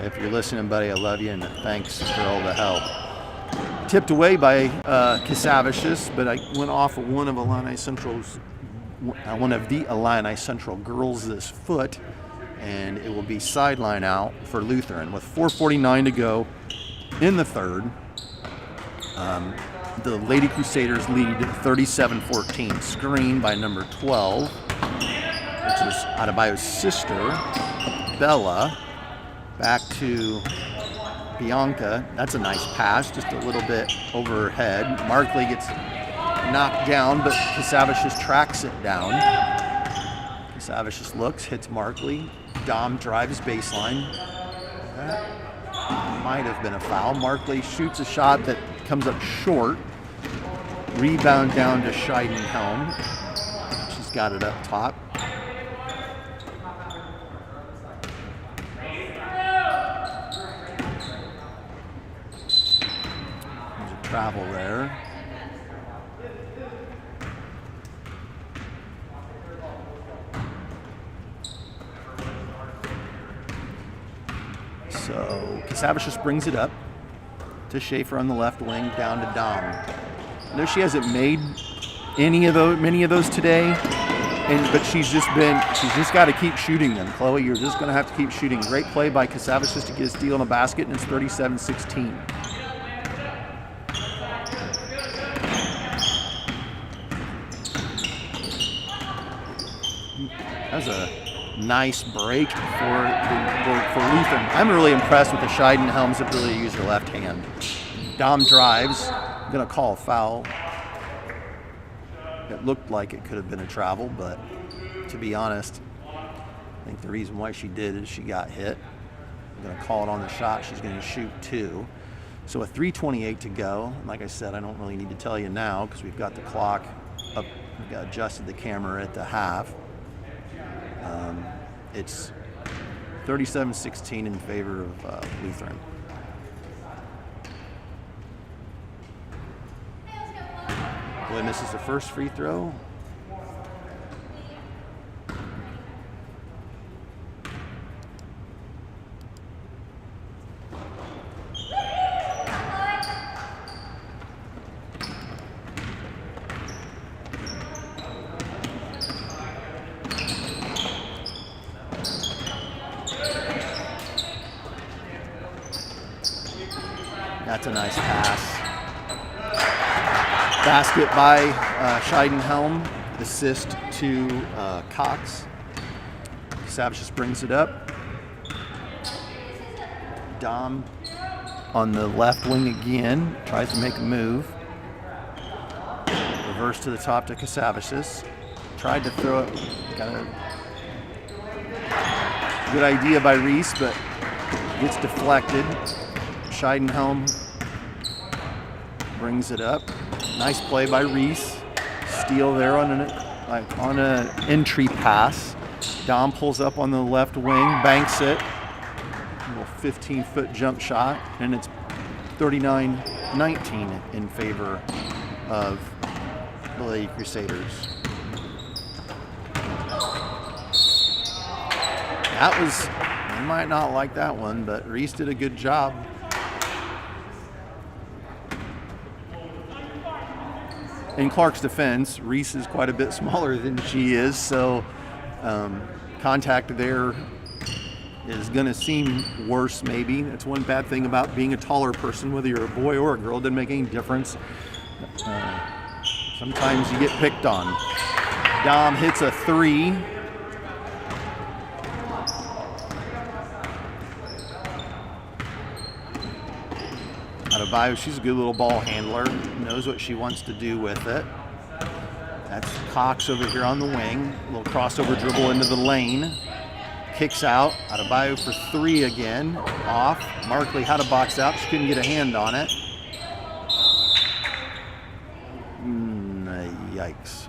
if you're listening, buddy, I love you, and thanks for all the help. Tipped away by Crusaders, but I went off of one of the Illini Central girls' foot, and it will be sideline out for Lutheran with 4:49 to go in the third. The Lady Crusaders lead 37-14. Screen by number 12, which is Adebayo's sister, Bella. Back to Bianca. That's a nice pass, just a little bit over her head. Markley gets knocked down, but Crusaders tracks it down. Crusaders looks, hits Markley. Dom drives baseline. That might have been a foul. Markley shoots a shot that comes up short. Rebound down to Scheidenhelm. She's got it up top. There's a travel there. So Crusaders brings it up to Schaefer on the left wing, down to Dom. I know she hasn't made many of those today, but she's just got to keep shooting them. Chloe, you're just going to have to keep shooting. Great play by Crusaders to get a steal in a basket, and it's 37-16. That was a nice break for Lutheran. I'm really impressed with the Scheidenhelm's ability to use her left hand. Dom drives, gonna call a foul. It looked like it could have been a travel, but to be honest, I think the reason why she did is she got hit. I'm gonna call it on the shot. She's gonna shoot 2. So with 3:28 to go, like I said, I don't really need to tell you now because we've got the clock up. We've got adjusted the camera at the half. It's 37-16 in favor of Lutheran. Boy misses the first free throw. That's a nice pass. Basket by Scheidenhelm. Assist to Cox. Savage just brings it up. Dom on the left wing again. Tries to make a move. Reverse to the top to Casavesis. Tried to throw it. Got a good idea by Reese, but gets deflected. Scheidenhelm brings it up. Nice play by Reese. Steal there on an entry pass. Dom pulls up on the left wing, banks it. A little 15-foot jump shot, and it's 39-19 in favor of the Lady Crusaders. That was, you might not like that one, but Reese did a good job. In Clark's defense, Reese is quite a bit smaller than she is, so contact there is going to seem worse maybe. That's one bad thing about being a taller person, whether you're a boy or a girl, doesn't make any difference. Sometimes you get picked on. Dom hits a 3. Adebayo, she's a good little ball handler, knows what she wants to do with it. That's Cox over here on the wing. A little crossover dribble into the lane. Kicks out. Adebayo for 3 again. Off. Markley had a box out. She couldn't get a hand on it. Yikes.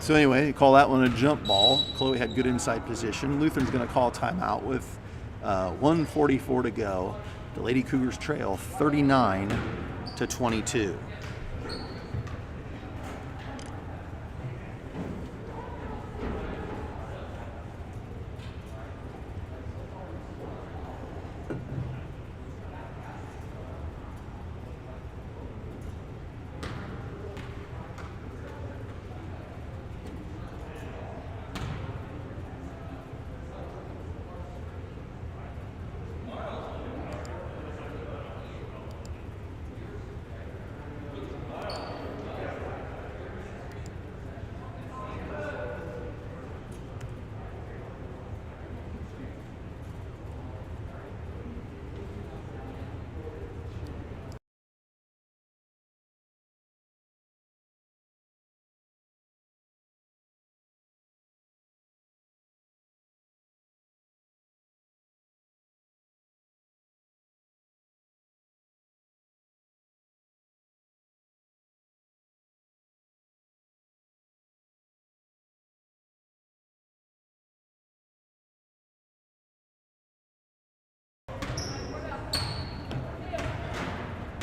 So anyway, call that one a jump ball. Chloe had good inside position. Lutheran's going to call timeout with 1:44 to go. The Lady Cougars trail 39-22.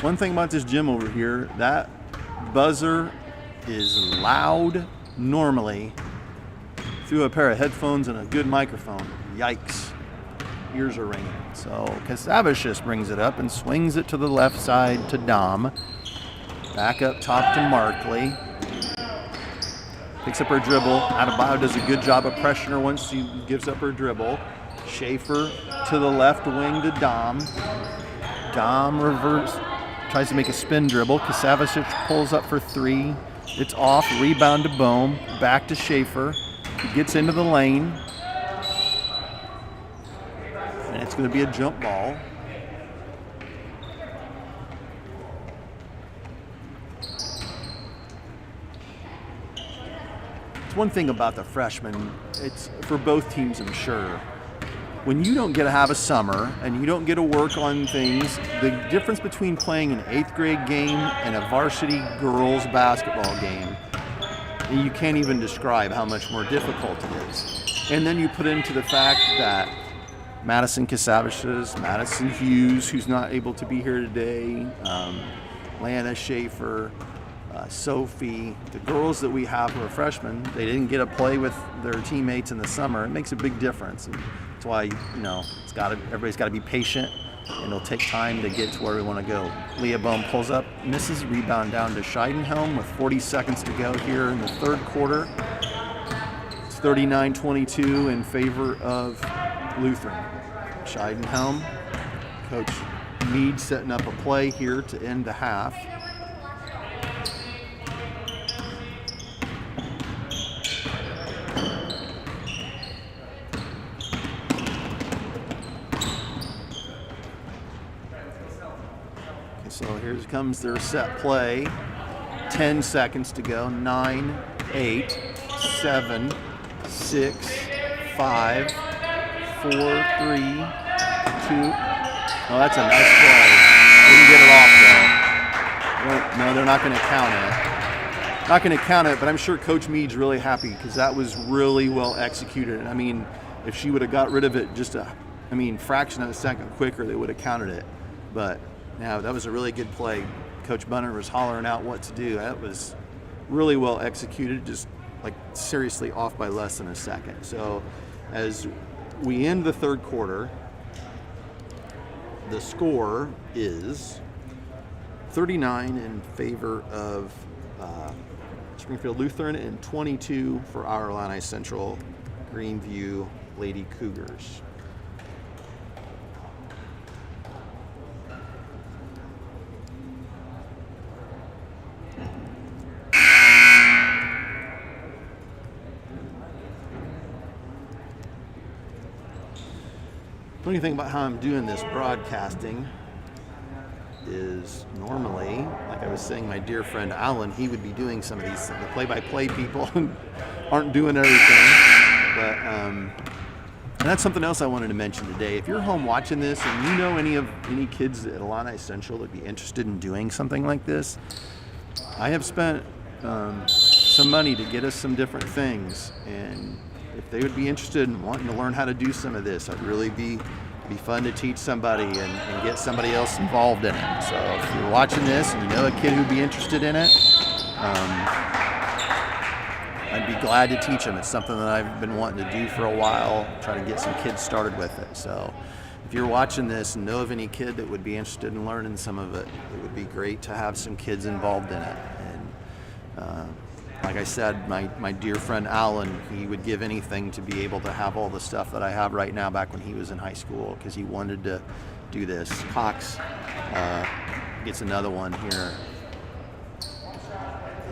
One thing about this gym over here, that buzzer is loud normally through a pair of headphones and a good microphone. Yikes. Ears are ringing. So Casavicius brings it up and swings it to the left side to Dom. Back up top to Markley. Picks up her dribble. Adebayo does a good job of pressuring her once she gives up her dribble. Schaefer to the left wing to Dom. Dom reverse. Tries to make a spin dribble. Casavicius pulls up for 3. It's off. Rebound to Bohm. Back to Schaefer. He gets into the lane. And it's going to be a jump ball. It's one thing about the freshmen. It's for both teams, I'm sure. When you don't get to have a summer and you don't get to work on things, the difference between playing an 8th grade game and a varsity girls basketball game, you can't even describe how much more difficult it is. And then you put into the fact that Madison Casavicius, Madison Hughes, who's not able to be here today, Lana Schaefer, Sophie, the girls that we have who are freshmen, they didn't get to play with their teammates in the summer. It makes a big difference. And that's why, everybody's got to be patient, and it'll take time to get to where we want to go. Leah Bohm pulls up, misses, rebound down to Scheidenhelm with 40 seconds to go here in the third quarter. It's 39-22 in favor of Lutheran. Scheidenhelm, Coach Meade setting up a play here to end the half. So here comes their set play. 10 seconds to go. 9, 8, 7, 6, 5, 4, 3, 2. Oh, that's a nice play. Didn't get it off though. No, they're not going to count it. Not going to count it, but I'm sure Coach Meade's really happy because that was really well executed. I mean, if she would have got rid of it just fraction of a second quicker, they would have counted it. But now that was a really good play. Coach Bunner was hollering out what to do. That was really well executed, just like seriously off by less than a second. So as we end the third quarter, the score is 39 in favor of Springfield Lutheran and 22 for our Illini Central Greenview Lady Cougars. Funny thing about how I'm doing this broadcasting is normally, like I was saying, my dear friend Alan, he would be doing some of these. The play-by-play people aren't doing everything. But and that's something else I wanted to mention today. If you're home watching this and you know any kids at Illini Central that would be interested in doing something like this, I have spent some money to get us some different things, and if they would be interested in wanting to learn how to do some of this, I'd really be fun to teach somebody and get somebody else involved in it. So if you're watching this and you know a kid who'd be interested in it, I'd be glad to teach them. It's something that I've been wanting to do for a while, try to get some kids started with it. So if you're watching this and know of any kid that would be interested in learning some of it, it would be great to have some kids involved in it. And like I said, my dear friend Alan, he would give anything to be able to have all the stuff that I have right now back when he was in high school, because he wanted to do this. Cox gets another one here.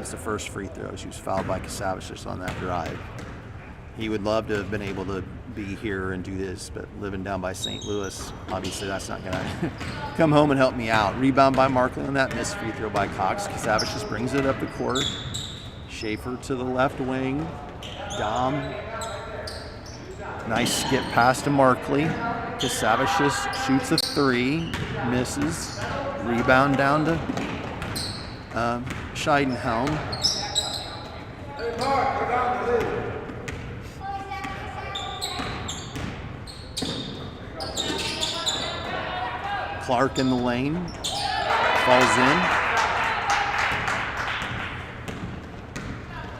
It's the first free throw. She was fouled by Crusaders on that drive. He would love to have been able to be here and do this, but living down by St. Louis, obviously that's not going to come home and help me out. Rebound by Markley on that missed free throw by Cox. Crusaders just brings it up the court. Schaefer to the left wing. Dom. Nice skip pass to Markley. Crusaders shoots a three. Misses. Rebound down to Scheidenhelm. Clark in the lane. Falls in.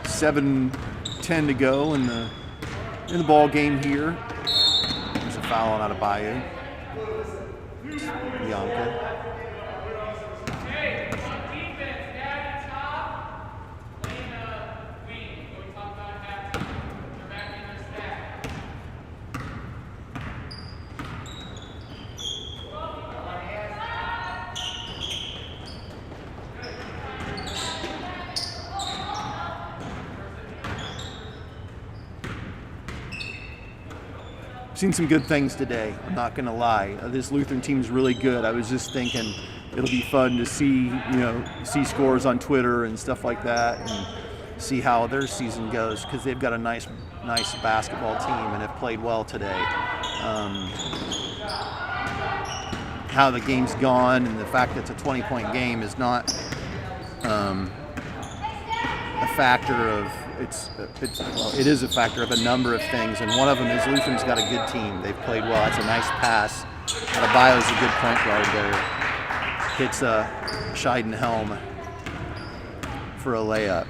7:10 to go in the ball game here. There's a foul on Adebayo. Bianca. Seen some good things today, I'm not gonna lie. This Lutheran team is really good. I was just thinking it'll be fun to see scores on Twitter and stuff like that, and see how their season goes, because they've got a nice basketball team and have played well today. How the game's gone and the fact that it's a 20-point game is not a factor of it is a factor of a number of things, and one of them is Lutheran's got a good team. They've played well. It's a nice pass. Adebayo's a good point guard there. Hits Scheidenhelm for a layup.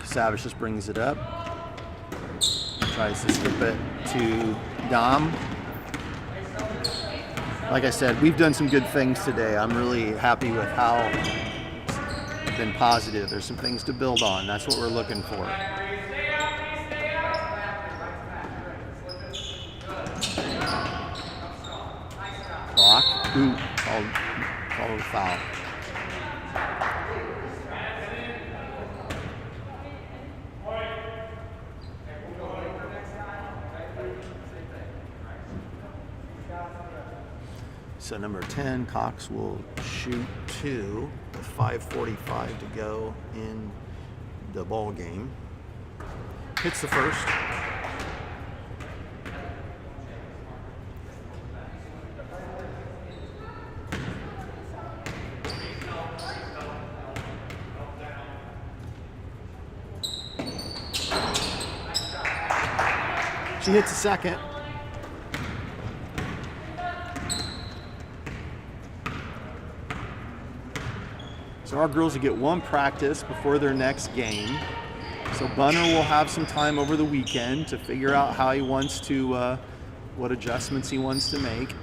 Savage just brings it up. Tries to skip it to Dom. Like I said, we've done some good things today. I'm really happy with how it's been positive. There's some things to build on. That's what we're looking for. Block. Ooh, called a foul. So number 10, Cox will shoot two with 5:45 to go in the ball game. Hits the first. She hits the second. So our girls will get one practice before their next game. So Bunner will have some time over the weekend to figure out how he wants to, what adjustments he wants to make.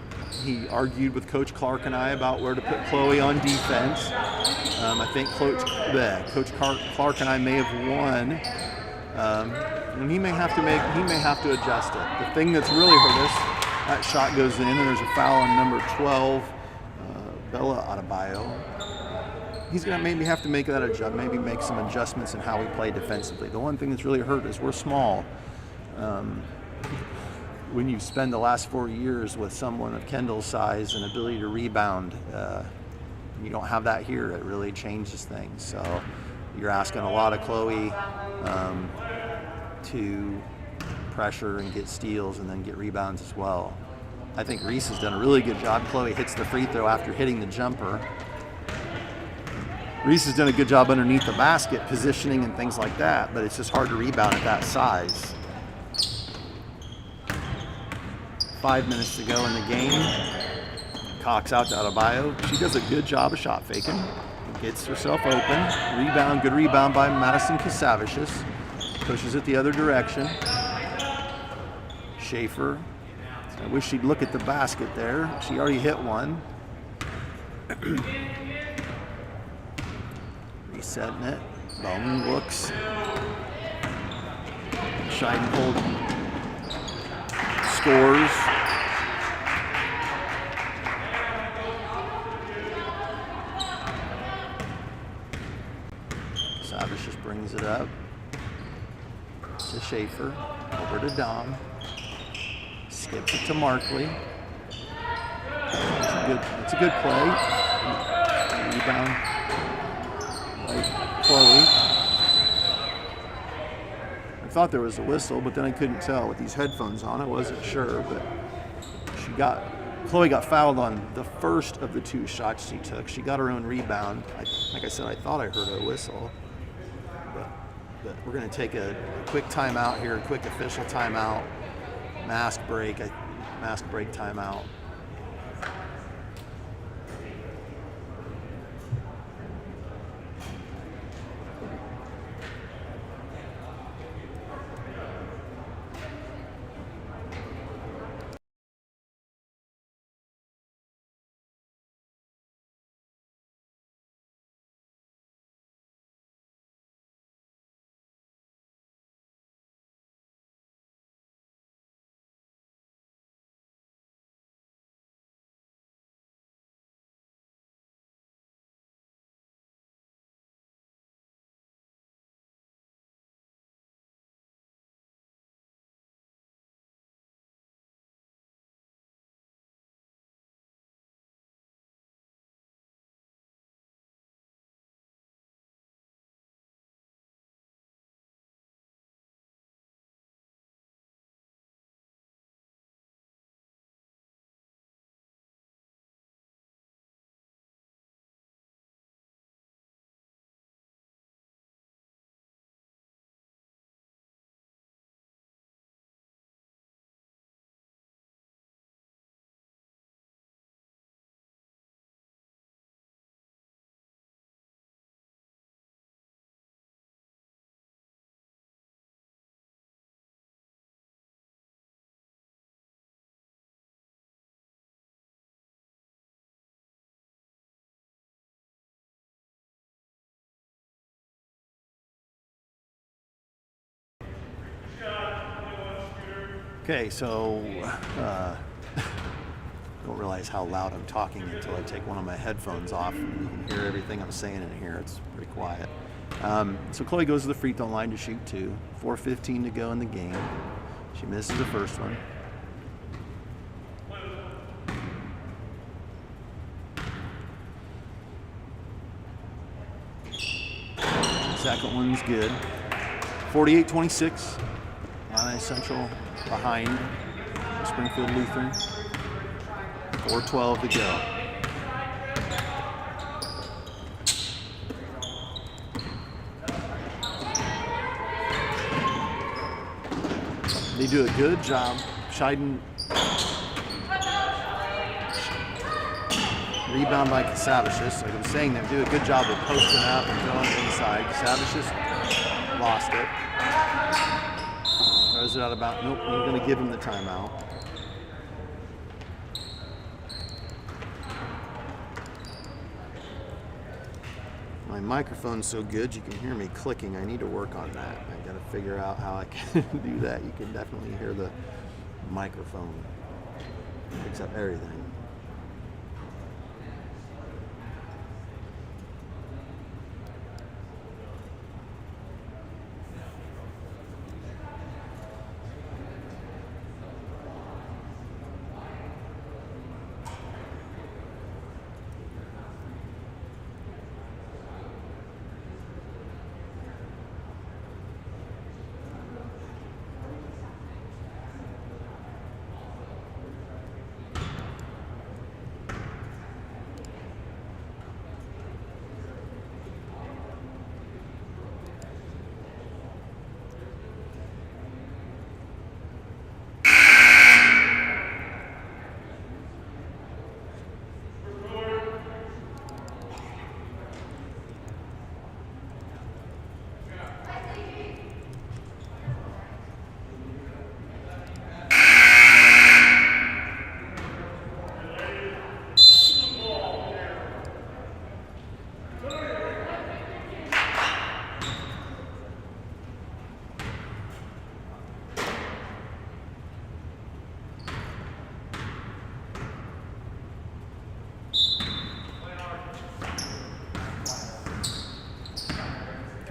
He argued with Coach Clark and I about where to put Chloe on defense. I think Coach Clark and I may have won. And he may have to adjust it. The thing that's really hurt us, that shot goes in and there's a foul on number 12, Bella Adebayo. He's going to maybe have to make that maybe make some adjustments in how we play defensively. The one thing that's really hurt is we're small. When you spend the last 4 years with someone of Kendall's size and ability to rebound, you don't have that here. It really changes things. So you're asking a lot of Chloe to pressure and get steals and then get rebounds as well. I think Reese has done a really good job. Chloe hits the free throw after hitting the jumper. Reese has done a good job underneath the basket, positioning and things like that, but it's just hard to rebound at that size. 5 minutes to go in the game. Cox out to Adebayo. She does a good job of shot faking. Gets herself open. Rebound, good rebound by Madison Casavicius. Pushes it the other direction. Schaefer. I wish she'd look at the basket there. She already hit one. Resetting it. Bowman looks. Scheidenhold scores. Savage just brings it up to Schaefer, over to Dom, skips it to Markley. It's a good play. Rebound by Chloe. I thought there was a whistle, but then I couldn't tell with these headphones on. I wasn't sure, but Chloe got fouled on the first of the two shots she took. She got her own rebound. Like I said, I thought I heard a whistle. But we're going to take a quick timeout here, a quick official timeout, mask break timeout. Okay, so don't realize how loud I'm talking until I take one of my headphones off and you can hear everything I'm saying in here. It's pretty quiet. So Chloe goes to the free throw line to shoot two. 4:15 to go in the game. She misses the first one. Second one's good. 48-26. Illini Central behind Springfield Lutheran. 4:12 to go. They do a good job. Rebound by Crusaders. Like I was saying, they do a good job of posting up and going inside. Crusaders lost it. Throws it out about, nope, we're going to give him the timeout. My microphone's so good you can hear me clicking. I need to work on that. I got to figure out how I can do that. You can definitely hear the microphone. Picks up everything.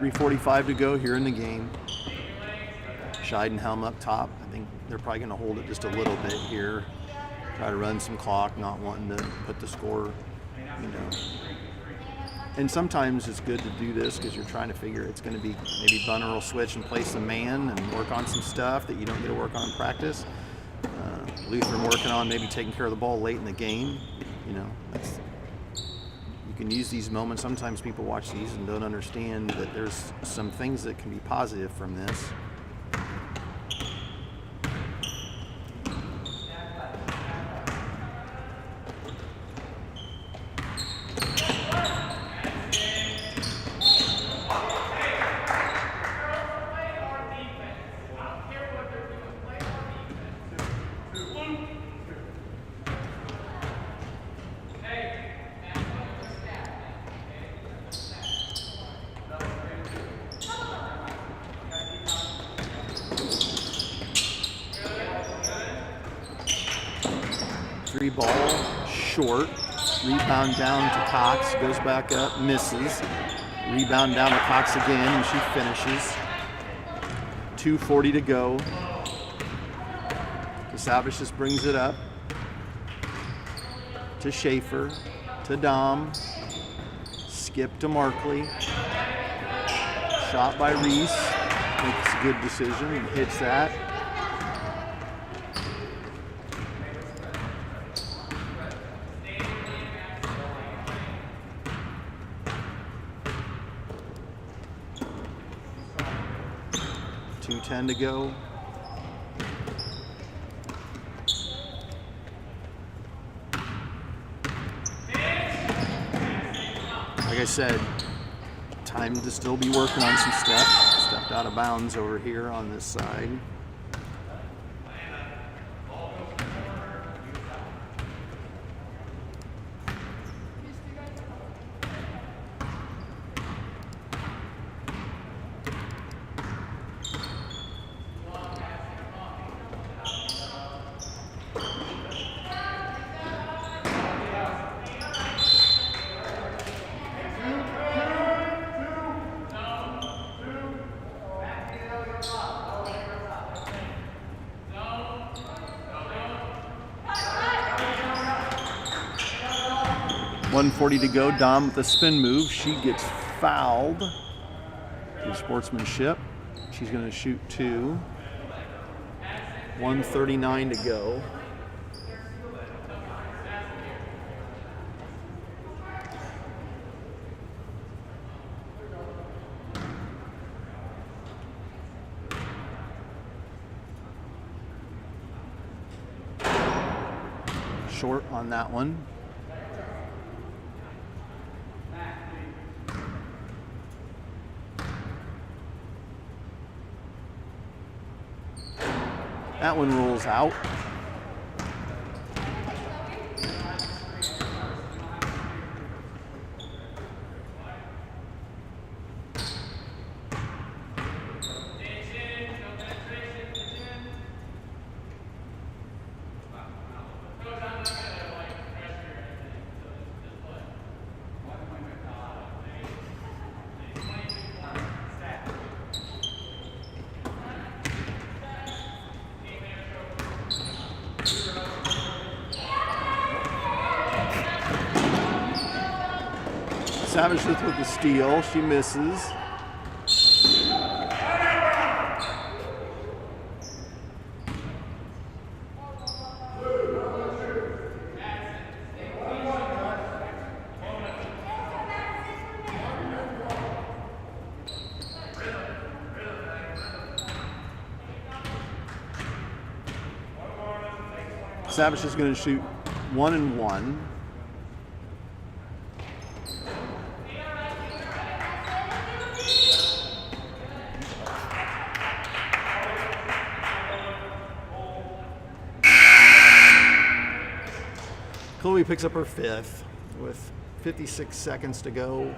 .345 to go here in the game. Scheidenhelm up top. I think they're probably going to hold it just a little bit here. Try to run some clock, not wanting to put the score, you know. And sometimes it's good to do this because you're trying to figure it's going to be maybe Bunner will switch and play some man and work on some stuff that you don't get to work on in practice. Lutheran working on maybe taking care of the ball late in the game. You know, you can use these moments. Sometimes people watch these and don't understand that there's some things that can be positive from this. Three ball, short, rebound down to Cox, goes back up, misses. Rebound down to Cox again, and she finishes. 2:40 to go. Savage just brings it up to Schaefer, to Dom, skip to Markley. Shot by Reese, makes a good decision and hits that. .210 to go. Like I said, time to still be working on some stuff. Stepped out of bounds over here on this side. .140 to go. Dom with the spin move. She gets fouled. Good sportsmanship. She's going to shoot two. 1:39 to go. Short on that one. That one rolls out. Savage with the steal. She misses. Savage is going to shoot 1 and 1. Chloe picks up her 5th with 56 seconds to go.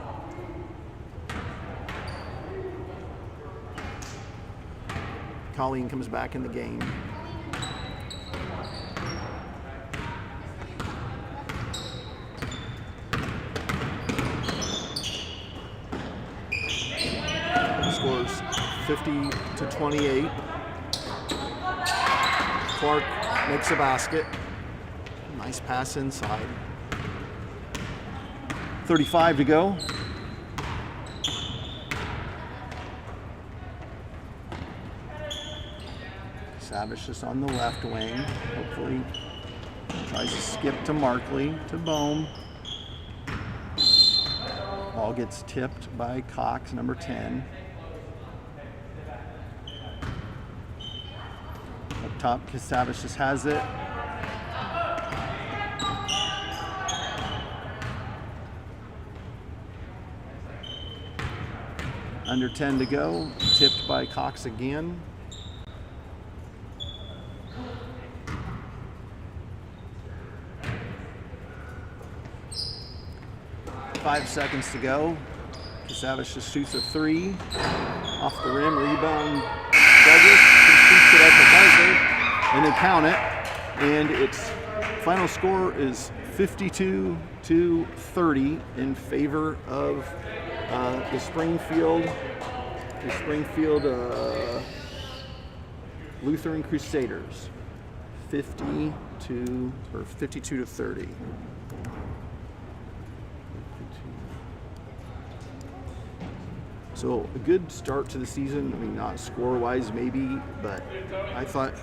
Colleen comes back in the game. Scores 50-28. Clark makes a basket. Nice pass inside. 35 to go. Savage just on the left wing. Hopefully tries to skip to Markley, to Bohm. Ball gets tipped by Cox, number 10. Up top, Savage just has it. Under 10 to go, tipped by Cox again. Five seconds to go. Savage just shoots a 3 off the rim, rebound. Douglas shoots it at the buzzer, and they count it. And its final score is 52-30 in favor of the Springfield Lutheran Crusaders, 52-30. So a good start to the season. I mean, not score-wise maybe, but I thought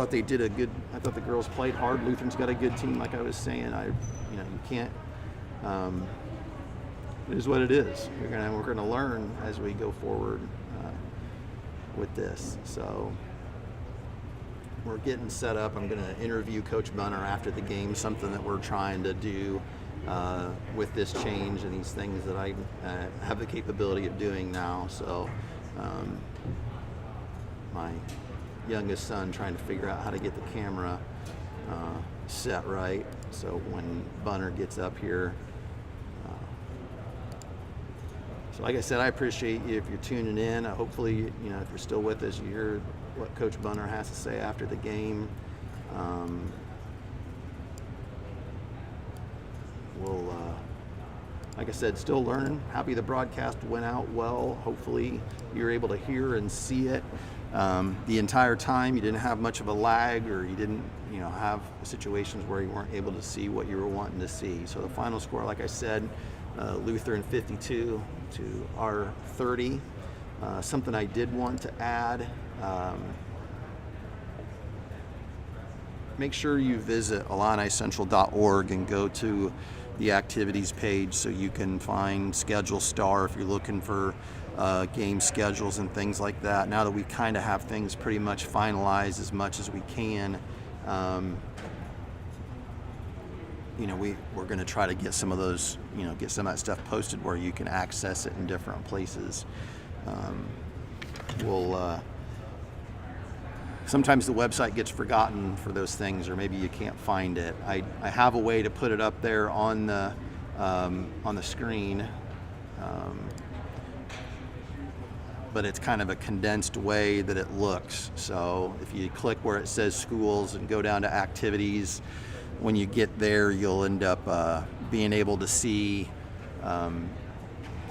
they did a good. I thought the girls played hard. Lutheran's got a good team, like I was saying. You can't. It is what it is. We're gonna learn as we go forward with this. So we're getting set up. I'm gonna interview Coach Bunner after the game. Something that we're trying to do with this change and these things that I have the capability of doing now. So my youngest son trying to figure out how to get the camera set right. So when Bunner gets up here. So like I said, I appreciate you if you're tuning in. Hopefully, if you're still with us, you hear what Coach Bunner has to say after the game. We'll, like I said, still learning. Happy the broadcast went out well. Hopefully you're able to hear and see it the entire time. You didn't have much of a lag, or you didn't, have situations where you weren't able to see what you were wanting to see. So the final score, like I said, Lutheran 52 to our 30. Something I did want to add, make sure you visit IlliniCentral.org and go to the activities page so you can find Schedule Star if you're looking for game schedules and things like that. Now that we kind of have things pretty much finalized as much as we can, we're going to try to get some of those, get some of that stuff posted where you can access it in different places. sometimes the website gets forgotten for those things, or maybe you can't find it. I have a way to put it up there on the screen, but it's kind of a condensed way that it looks. So if you click where it says schools and go down to activities, when you get there, you'll end up being able to see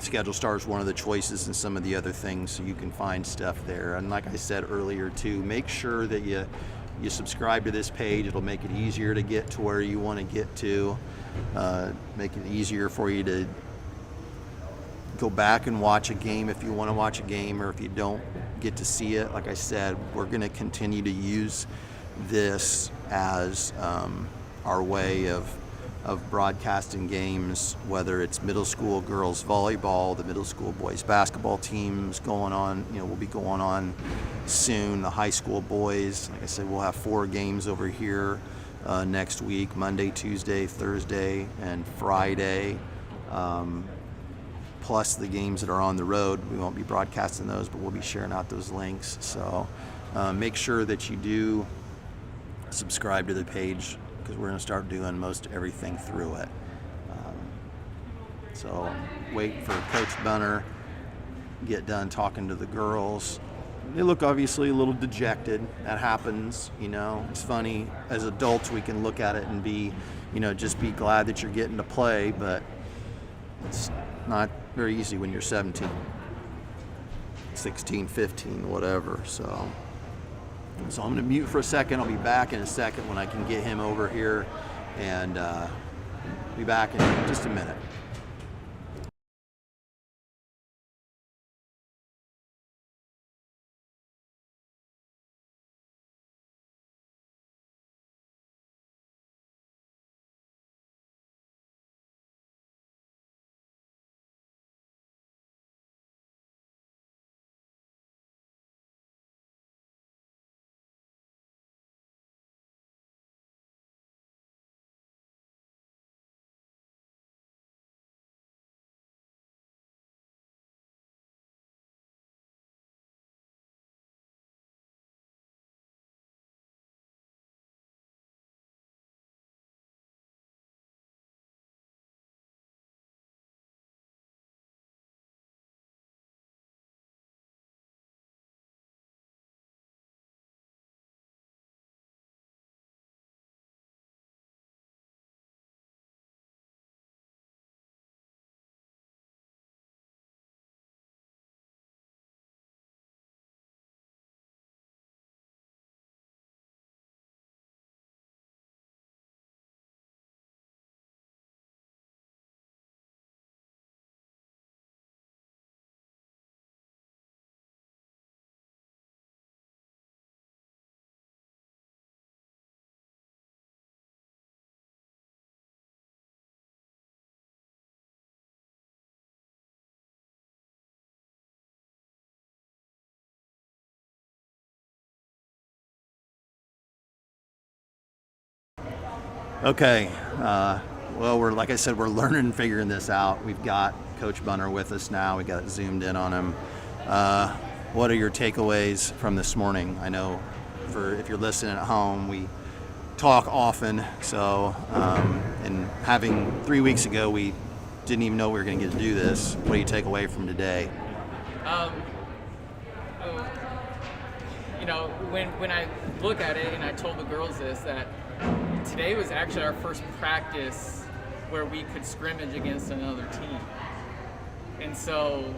Schedule Star is one of the choices and some of the other things, so you can find stuff there. And like I said earlier too, make sure that you subscribe to this page. It'll make it easier to get to where you want to get to, make it easier for you to go back and watch a game if you want to watch a game, or if you don't get to see it. Like I said, we're going to continue to use this as our way of broadcasting games, whether it's middle school girls volleyball, the middle school boys basketball teams going on, will be going on soon. The high school boys, like I said, we'll have 4 games over here next week, Monday, Tuesday, Thursday, and Friday. Plus the games that are on the road. We won't be broadcasting those, but we'll be sharing out those links. So make sure that you do subscribe to the page, because we're going to start doing most everything through it. So wait for Coach Bunner get done talking to the girls. They look obviously a little dejected. That happens, It's funny. As adults, we can look at it and be, just be glad that you're getting to play, but it's not very easy when you're 17, 16, 15, whatever. So I'm going to mute for a second. I'll be back in a second when I can get him over here, and be back in just a minute. Okay, well, like I said, we're learning and figuring this out. We've got Coach Bunner with us now. We got it zoomed in on him. What are your takeaways from this morning? I know if you're listening at home, we talk often. So, and having 3 weeks ago, we didn't even know we were going to get to do this. What do you take away from today? When I look at it, and I told the girls this, that today was actually our first practice where we could scrimmage against another team. And so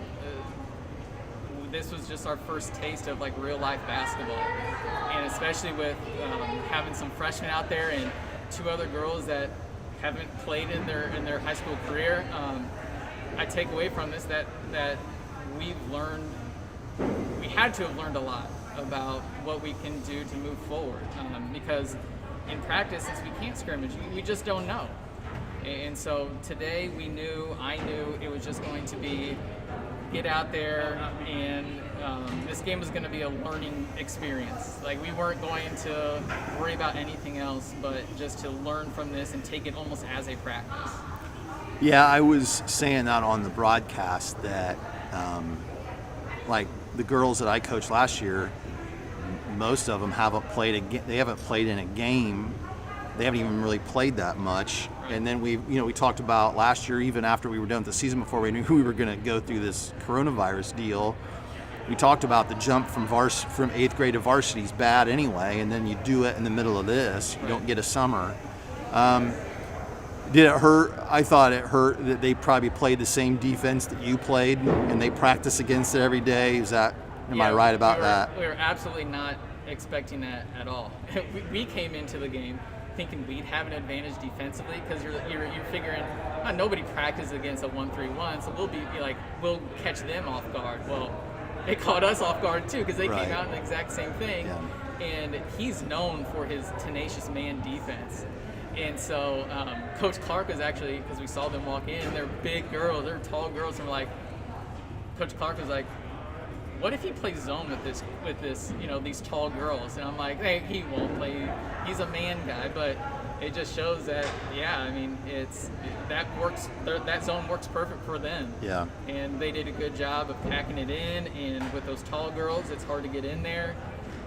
this was just our first taste of real life basketball. And especially with having some freshmen out there and 2 other girls that haven't played in their high school career, I take away from this that we had to have learned a lot about what we can do to move forward, because in practice, since we can't scrimmage, we just don't know. And so today I knew it was just going to be get out there, and this game was going to be a learning experience. We weren't going to worry about anything else, but just to learn from this and take it almost as a practice. Yeah, I was saying that on the broadcast that, the girls that I coached last year, most of them haven't played they haven't played in a game. They haven't even really played that much. And then we talked about last year, even after we were done with the season, before we knew we were going to go through this coronavirus deal, we talked about the jump from 8th grade to varsity is bad anyway, and then you do it in the middle of this. You don't get a summer. Did it hurt? I thought it hurt that they probably played the same defense that you played, and they practice against it every day. Am I right about that? We were absolutely not expecting that at all. We came into the game thinking we'd have an advantage defensively because you're figuring nobody practices against a 1-3-1, so we'll catch them off guard. Well, it caught us off guard too because they came out in the exact same thing. Yeah. And he's known for his tenacious man defense. And so Coach Clark was actually, because we saw them walk in, they're big girls, they're tall girls, and Coach Clark was like, what if he plays zone with this, these tall girls? And I'm like, hey, he won't play. He's a man guy, but it just shows that, that zone works perfect for them. Yeah. And they did a good job of packing it in, and with those tall girls, it's hard to get in there.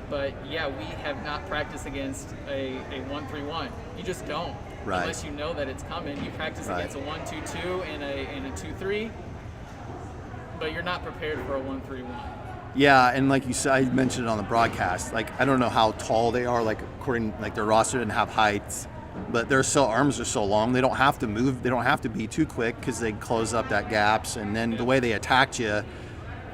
But yeah, we have not practiced against a 1-3-1. You just don't, unless you know that it's coming. You practice against a 1-2-2 and a 2-3, but you're not prepared for a 1-3-1. Yeah, and like you said, I mentioned it on the broadcast. Like, I don't know how tall they are. Like, according, like, their roster didn't have heights, but their arms are so long. They don't have to move. They don't have to be too quick because they close up that gaps. And then the way they attacked you,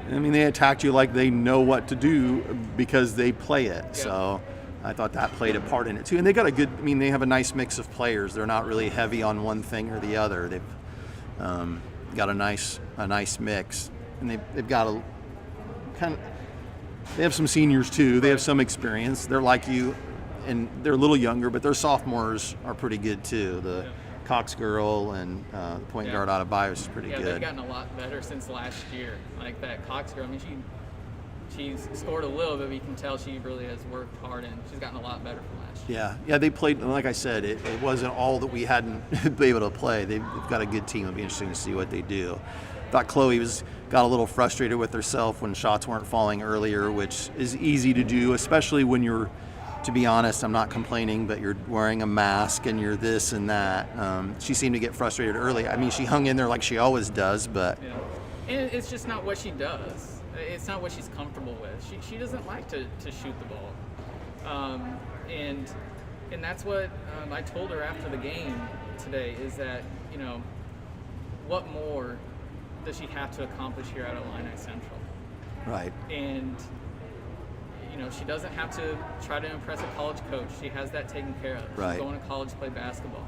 they attacked you like they know what to do because they play it. Yeah. So I thought that played a part in it too. And they got they have a nice mix of players. They're not really heavy on one thing or the other. They've got a nice mix, and they've got they have some seniors too. They have some experience. They're like you, and they're a little younger, but their sophomores are pretty good too. The Cox girl and the point guard out of Bios is pretty good. Yeah, they've gotten a lot better since last year. Like that Cox girl, she's scored a little bit, but you can tell she really has worked hard, and she's gotten a lot better from last year. Yeah, they played, like I said, it wasn't all that we hadn't been able to play. They've got a good team. It'll be interesting to see what they do. Thought Chloe got a little frustrated with herself when shots weren't falling earlier, which is easy to do, especially when you're, to be honest, I'm not complaining, but you're wearing a mask and you're this and that. She seemed to get frustrated early. She hung in there like she always does, but... Yeah. And it's just not what she does. It's not what she's comfortable with. She doesn't like to shoot the ball. And that's what I told her after the game today, is that, what more does she have to accomplish here at Illini Central? Right. And, she doesn't have to try to impress a college coach. She has that taken care of. Right. She's going to college to play basketball.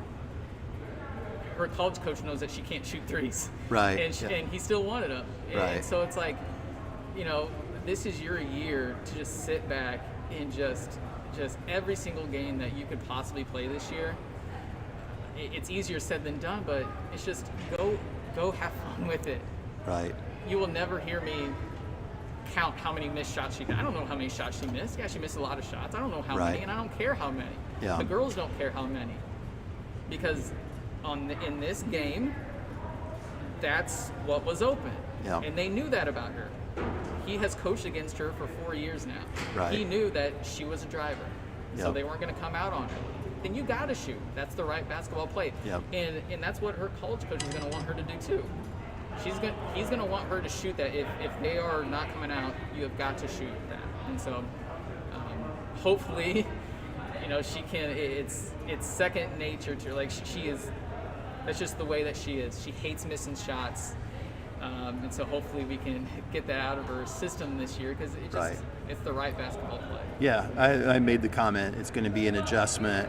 Her college coach knows that she can't shoot threes. Right. And he still wanted them. Right. And so it's like, this is your year to just sit back and just every single game that you could possibly play this year. It's easier said than done, but it's just go have fun with it. Right. You will never hear me count how many missed shots she did. I don't know how many shots she missed. Yeah, she missed a lot of shots. I don't know how many, and I don't care how many. Yeah. The girls don't care how many, because in this game, that's what was open. Yeah. And they knew that about her. He has coached against her for 4 years now. Right. He knew that she was a driver, so they weren't going to come out on her. Then you got to shoot. That's the right basketball play. Yep. And that's what her college coach is going to want her to do too. He's going to want her to shoot that. If they are not coming out, you have got to shoot that. And so hopefully, she can. It's second nature to her. Like she is. That's just the way that she is. She hates missing shots. And so hopefully we can get that out of her system this year, because it's the right basketball play. Yeah, I made the comment, it's going to be an adjustment.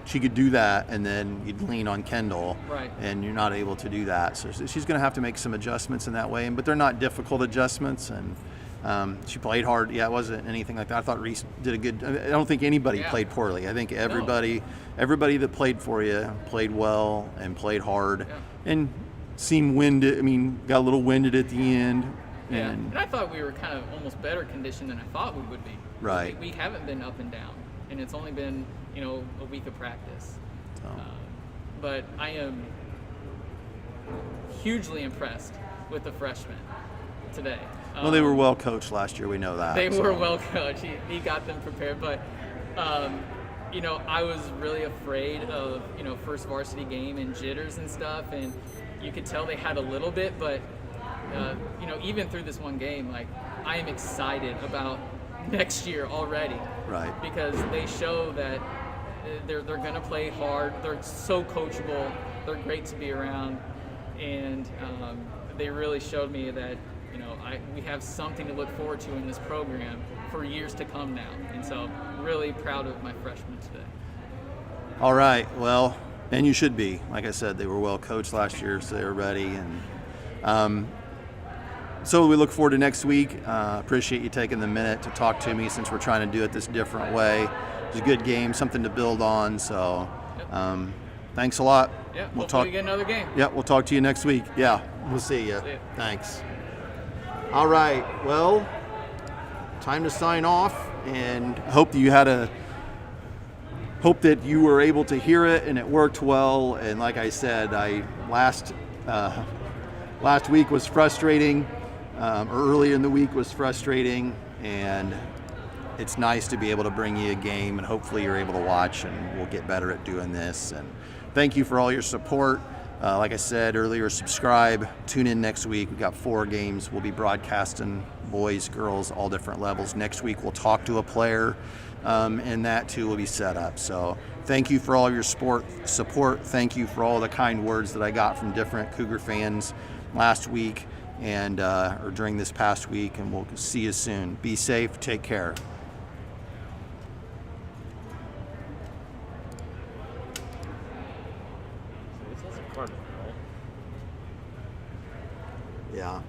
She could do that, and then you'd lean on Kendall, and you're not able to do that. So she's going to have to make some adjustments in that way, but they're not difficult adjustments. And she played hard. Yeah, it wasn't anything like that. I thought Reese did a good. I don't think anybody played poorly. I think everybody that played for you played well and played hard, and seemed winded. Got a little winded at the end. Yeah, and I thought we were kind of almost better conditioned than I thought we would be. Right. We haven't been up and down, and it's only been a week of practice. But I am hugely impressed with the freshmen today. Well, they were well coached last year. We know that. They were well coached. He got them prepared, but you know, I was really afraid of, you know, first varsity game and jitters and stuff, and you could tell they had a little bit, but you know, even through this one game, like, I am excited about next year already. Right. Because they show that they're going to play hard. They're so coachable. They're great to be around, and they really showed me that, you know, we have something to look forward to in this program for years to come now. And so, really proud of my freshmen today. All right. Well, and you should be. Like I said, they were well coached last year, so they were ready. And so we look forward to next week. Appreciate you taking the minute to talk to me, since we're trying to do it this different way. It was a good game, something to build on. So thanks a lot. Yeah, we'll hopefully get another game. Yeah, we'll talk to you next week. Yeah, we'll see you. Thanks. All right. Well, time to sign off, and hope that you were able to hear it and it worked well. And like I said, last week was frustrating, or earlier in the week was frustrating, and it's nice to be able to bring you a game, and hopefully you're able to watch, and we'll get better at doing this. And thank you for all your support. Like I said earlier, subscribe, tune in next week. We've got 4 games. We'll be broadcasting boys, girls, all different levels. Next week we'll talk to a player, and that too will be set up. So thank you for all your support. Thank you for all the kind words that I got from different Cougar fans last week and or during this past week, and we'll see you soon. Be safe. Take care. Yeah.